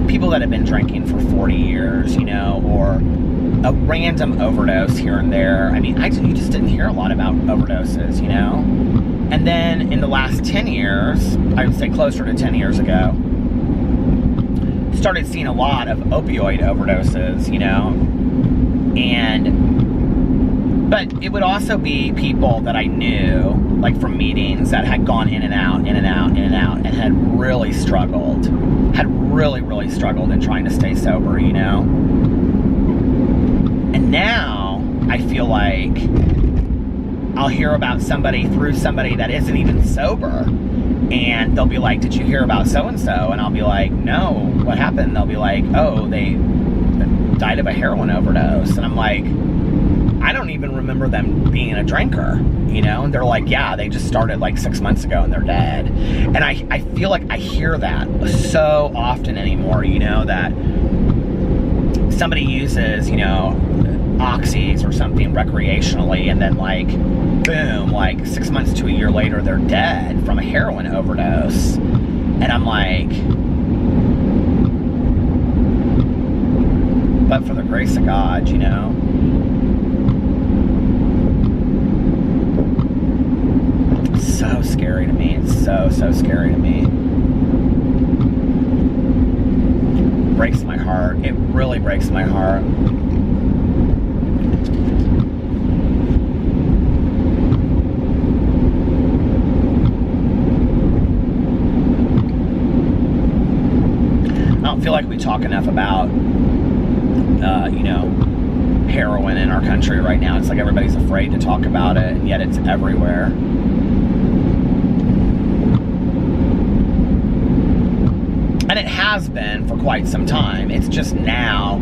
people that had been drinking for 40 years, you know, or a random overdose here and there. I mean, you just didn't hear a lot about overdoses, you know? And then in the last 10 years, I would say closer to 10 years ago, started seeing a lot of opioid overdoses, you know, but it would also be people that I knew, like from meetings, that had gone in and out, in and out, in and out, and had really struggled in trying to stay sober, you know. And now I feel like I'll hear about somebody through somebody that isn't even sober, and they'll be like, did you hear about so-and-so? And I'll be like, no, what happened? They'll be like, oh, they died of a heroin overdose. And I'm like, I don't even remember them being a drinker, you know? And they're like, yeah, they just started like 6 months ago and they're dead. And I feel like I hear that so often anymore, you know, that somebody uses, you know, oxys or something recreationally, and then like, boom, like 6 months to a year later, they're dead from a heroin overdose. And I'm like, but for the grace of God, you know? It's so scary to me. It's so scary to me. Breaks my heart. It really breaks my heart. I don't feel like we talk enough about, you know, heroin in our country right now. It's like everybody's afraid to talk about it, and yet it's everywhere. And it has been for quite some time. It's just now,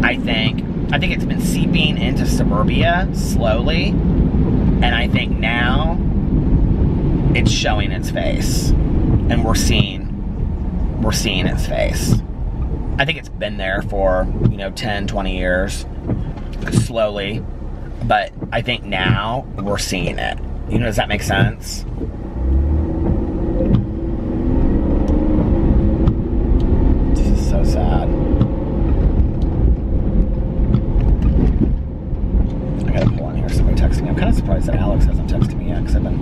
I think it's been seeping into suburbia slowly. And I think now it's showing its face. And we're seeing its face. I think it's been there for, 10, 20 years. Slowly. But I think now we're seeing it. Does that make sense? So sad. I gotta pull in here. Somebody texting me. I'm kind of surprised that Alex hasn't texted me yet because I've been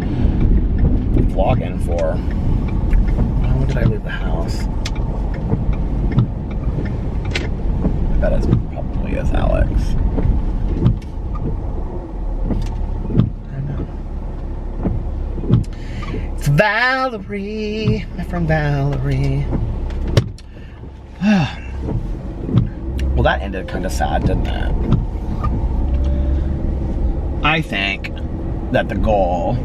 vlogging for. When did I leave the house? I bet it probably is Alex. I don't know. It's Valerie, my friend Valerie. Well, that ended kind of sad, didn't it? I think that the goal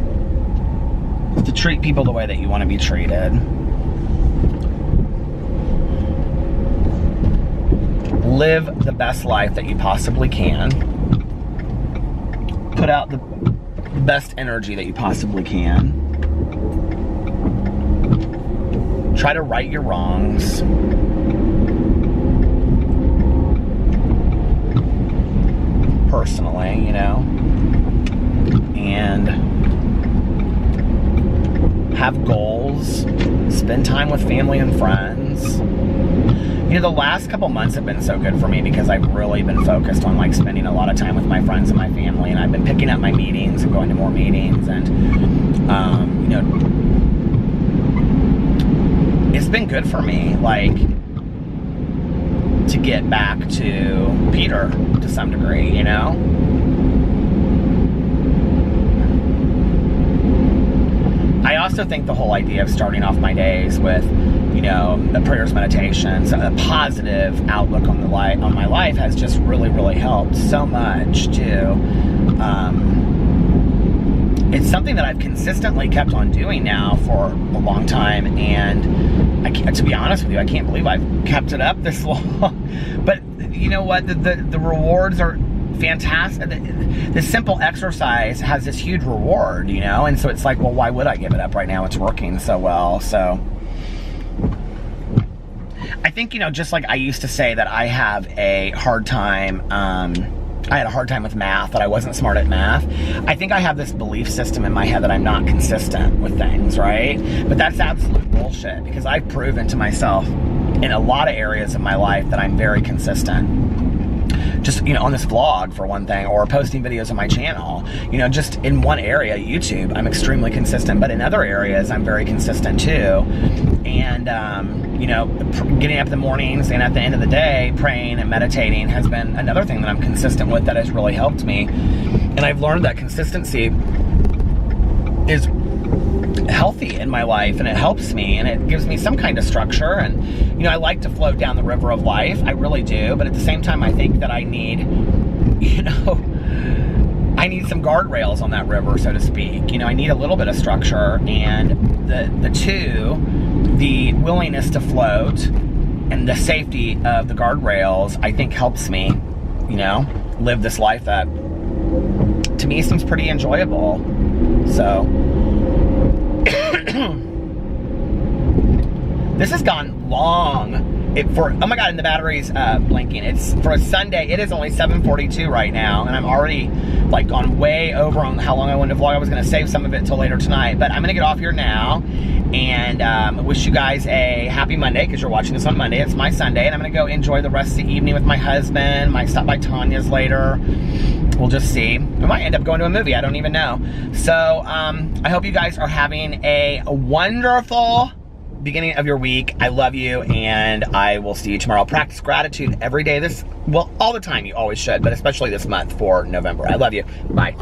is to treat people the way that you want to be treated. Live the best life that you possibly can. Put out the best energy that you possibly can. Try to right your wrongs. Personally, and have goals, spend time with family and friends. The last couple months have been so good for me because I've really been focused on like spending a lot of time with my friends and my family, and I've been picking up my meetings and going to more meetings, and it's been good for me, like, to get back to Peter to some degree, I also think the whole idea of starting off my days with, the prayers, meditations, a positive outlook on my life has just really, really helped so much too. It's something that I've consistently kept on doing now for a long time, and to be honest with you, I can't believe I've kept it up this long. But you know what? The rewards are fantastic. This simple exercise has this huge reward, and so it's like, well, why would I give it up right now? It's working so well. So I think, just like I used to say that I have a hard time, I had a hard time with math, that I wasn't smart at math. I think I have this belief system in my head that I'm not consistent with things, right? But that's absolute bullshit, because I've proven to myself in a lot of areas of my life that I'm very consistent. Just, on this vlog, for one thing, or posting videos on my channel, just in one area, YouTube, I'm extremely consistent, but in other areas, I'm very consistent too. And, getting up in the mornings and at the end of the day, praying and meditating has been another thing that I'm consistent with that has really helped me. And I've learned that consistency is healthy in my life, and it helps me, and it gives me some kind of structure. And I like to float down the river of life, I really do, but at the same time I think that I need I need some guardrails on that river, so to speak. I need a little bit of structure, and the two, the willingness to float and the safety of the guardrails, I think helps me live this life that to me seems pretty enjoyable. So this has gone long. oh my God, and the battery's blinking. It's for a Sunday. It is only 7:42 right now, and I'm already like gone way over on how long I wanted to vlog. I was gonna save some of it until later tonight, but I'm gonna get off here now and wish you guys a happy Monday because you're watching this on Monday. It's my Sunday, and I'm gonna go enjoy the rest of the evening with my husband. Might stop by Tanya's later. We'll just see. We might end up going to a movie. I don't even know. So I hope you guys are having a wonderful beginning of your week. I love you, and I will see you tomorrow. Practice gratitude every day. Well, all the time. You always should, but especially this month for November. I love you. Bye.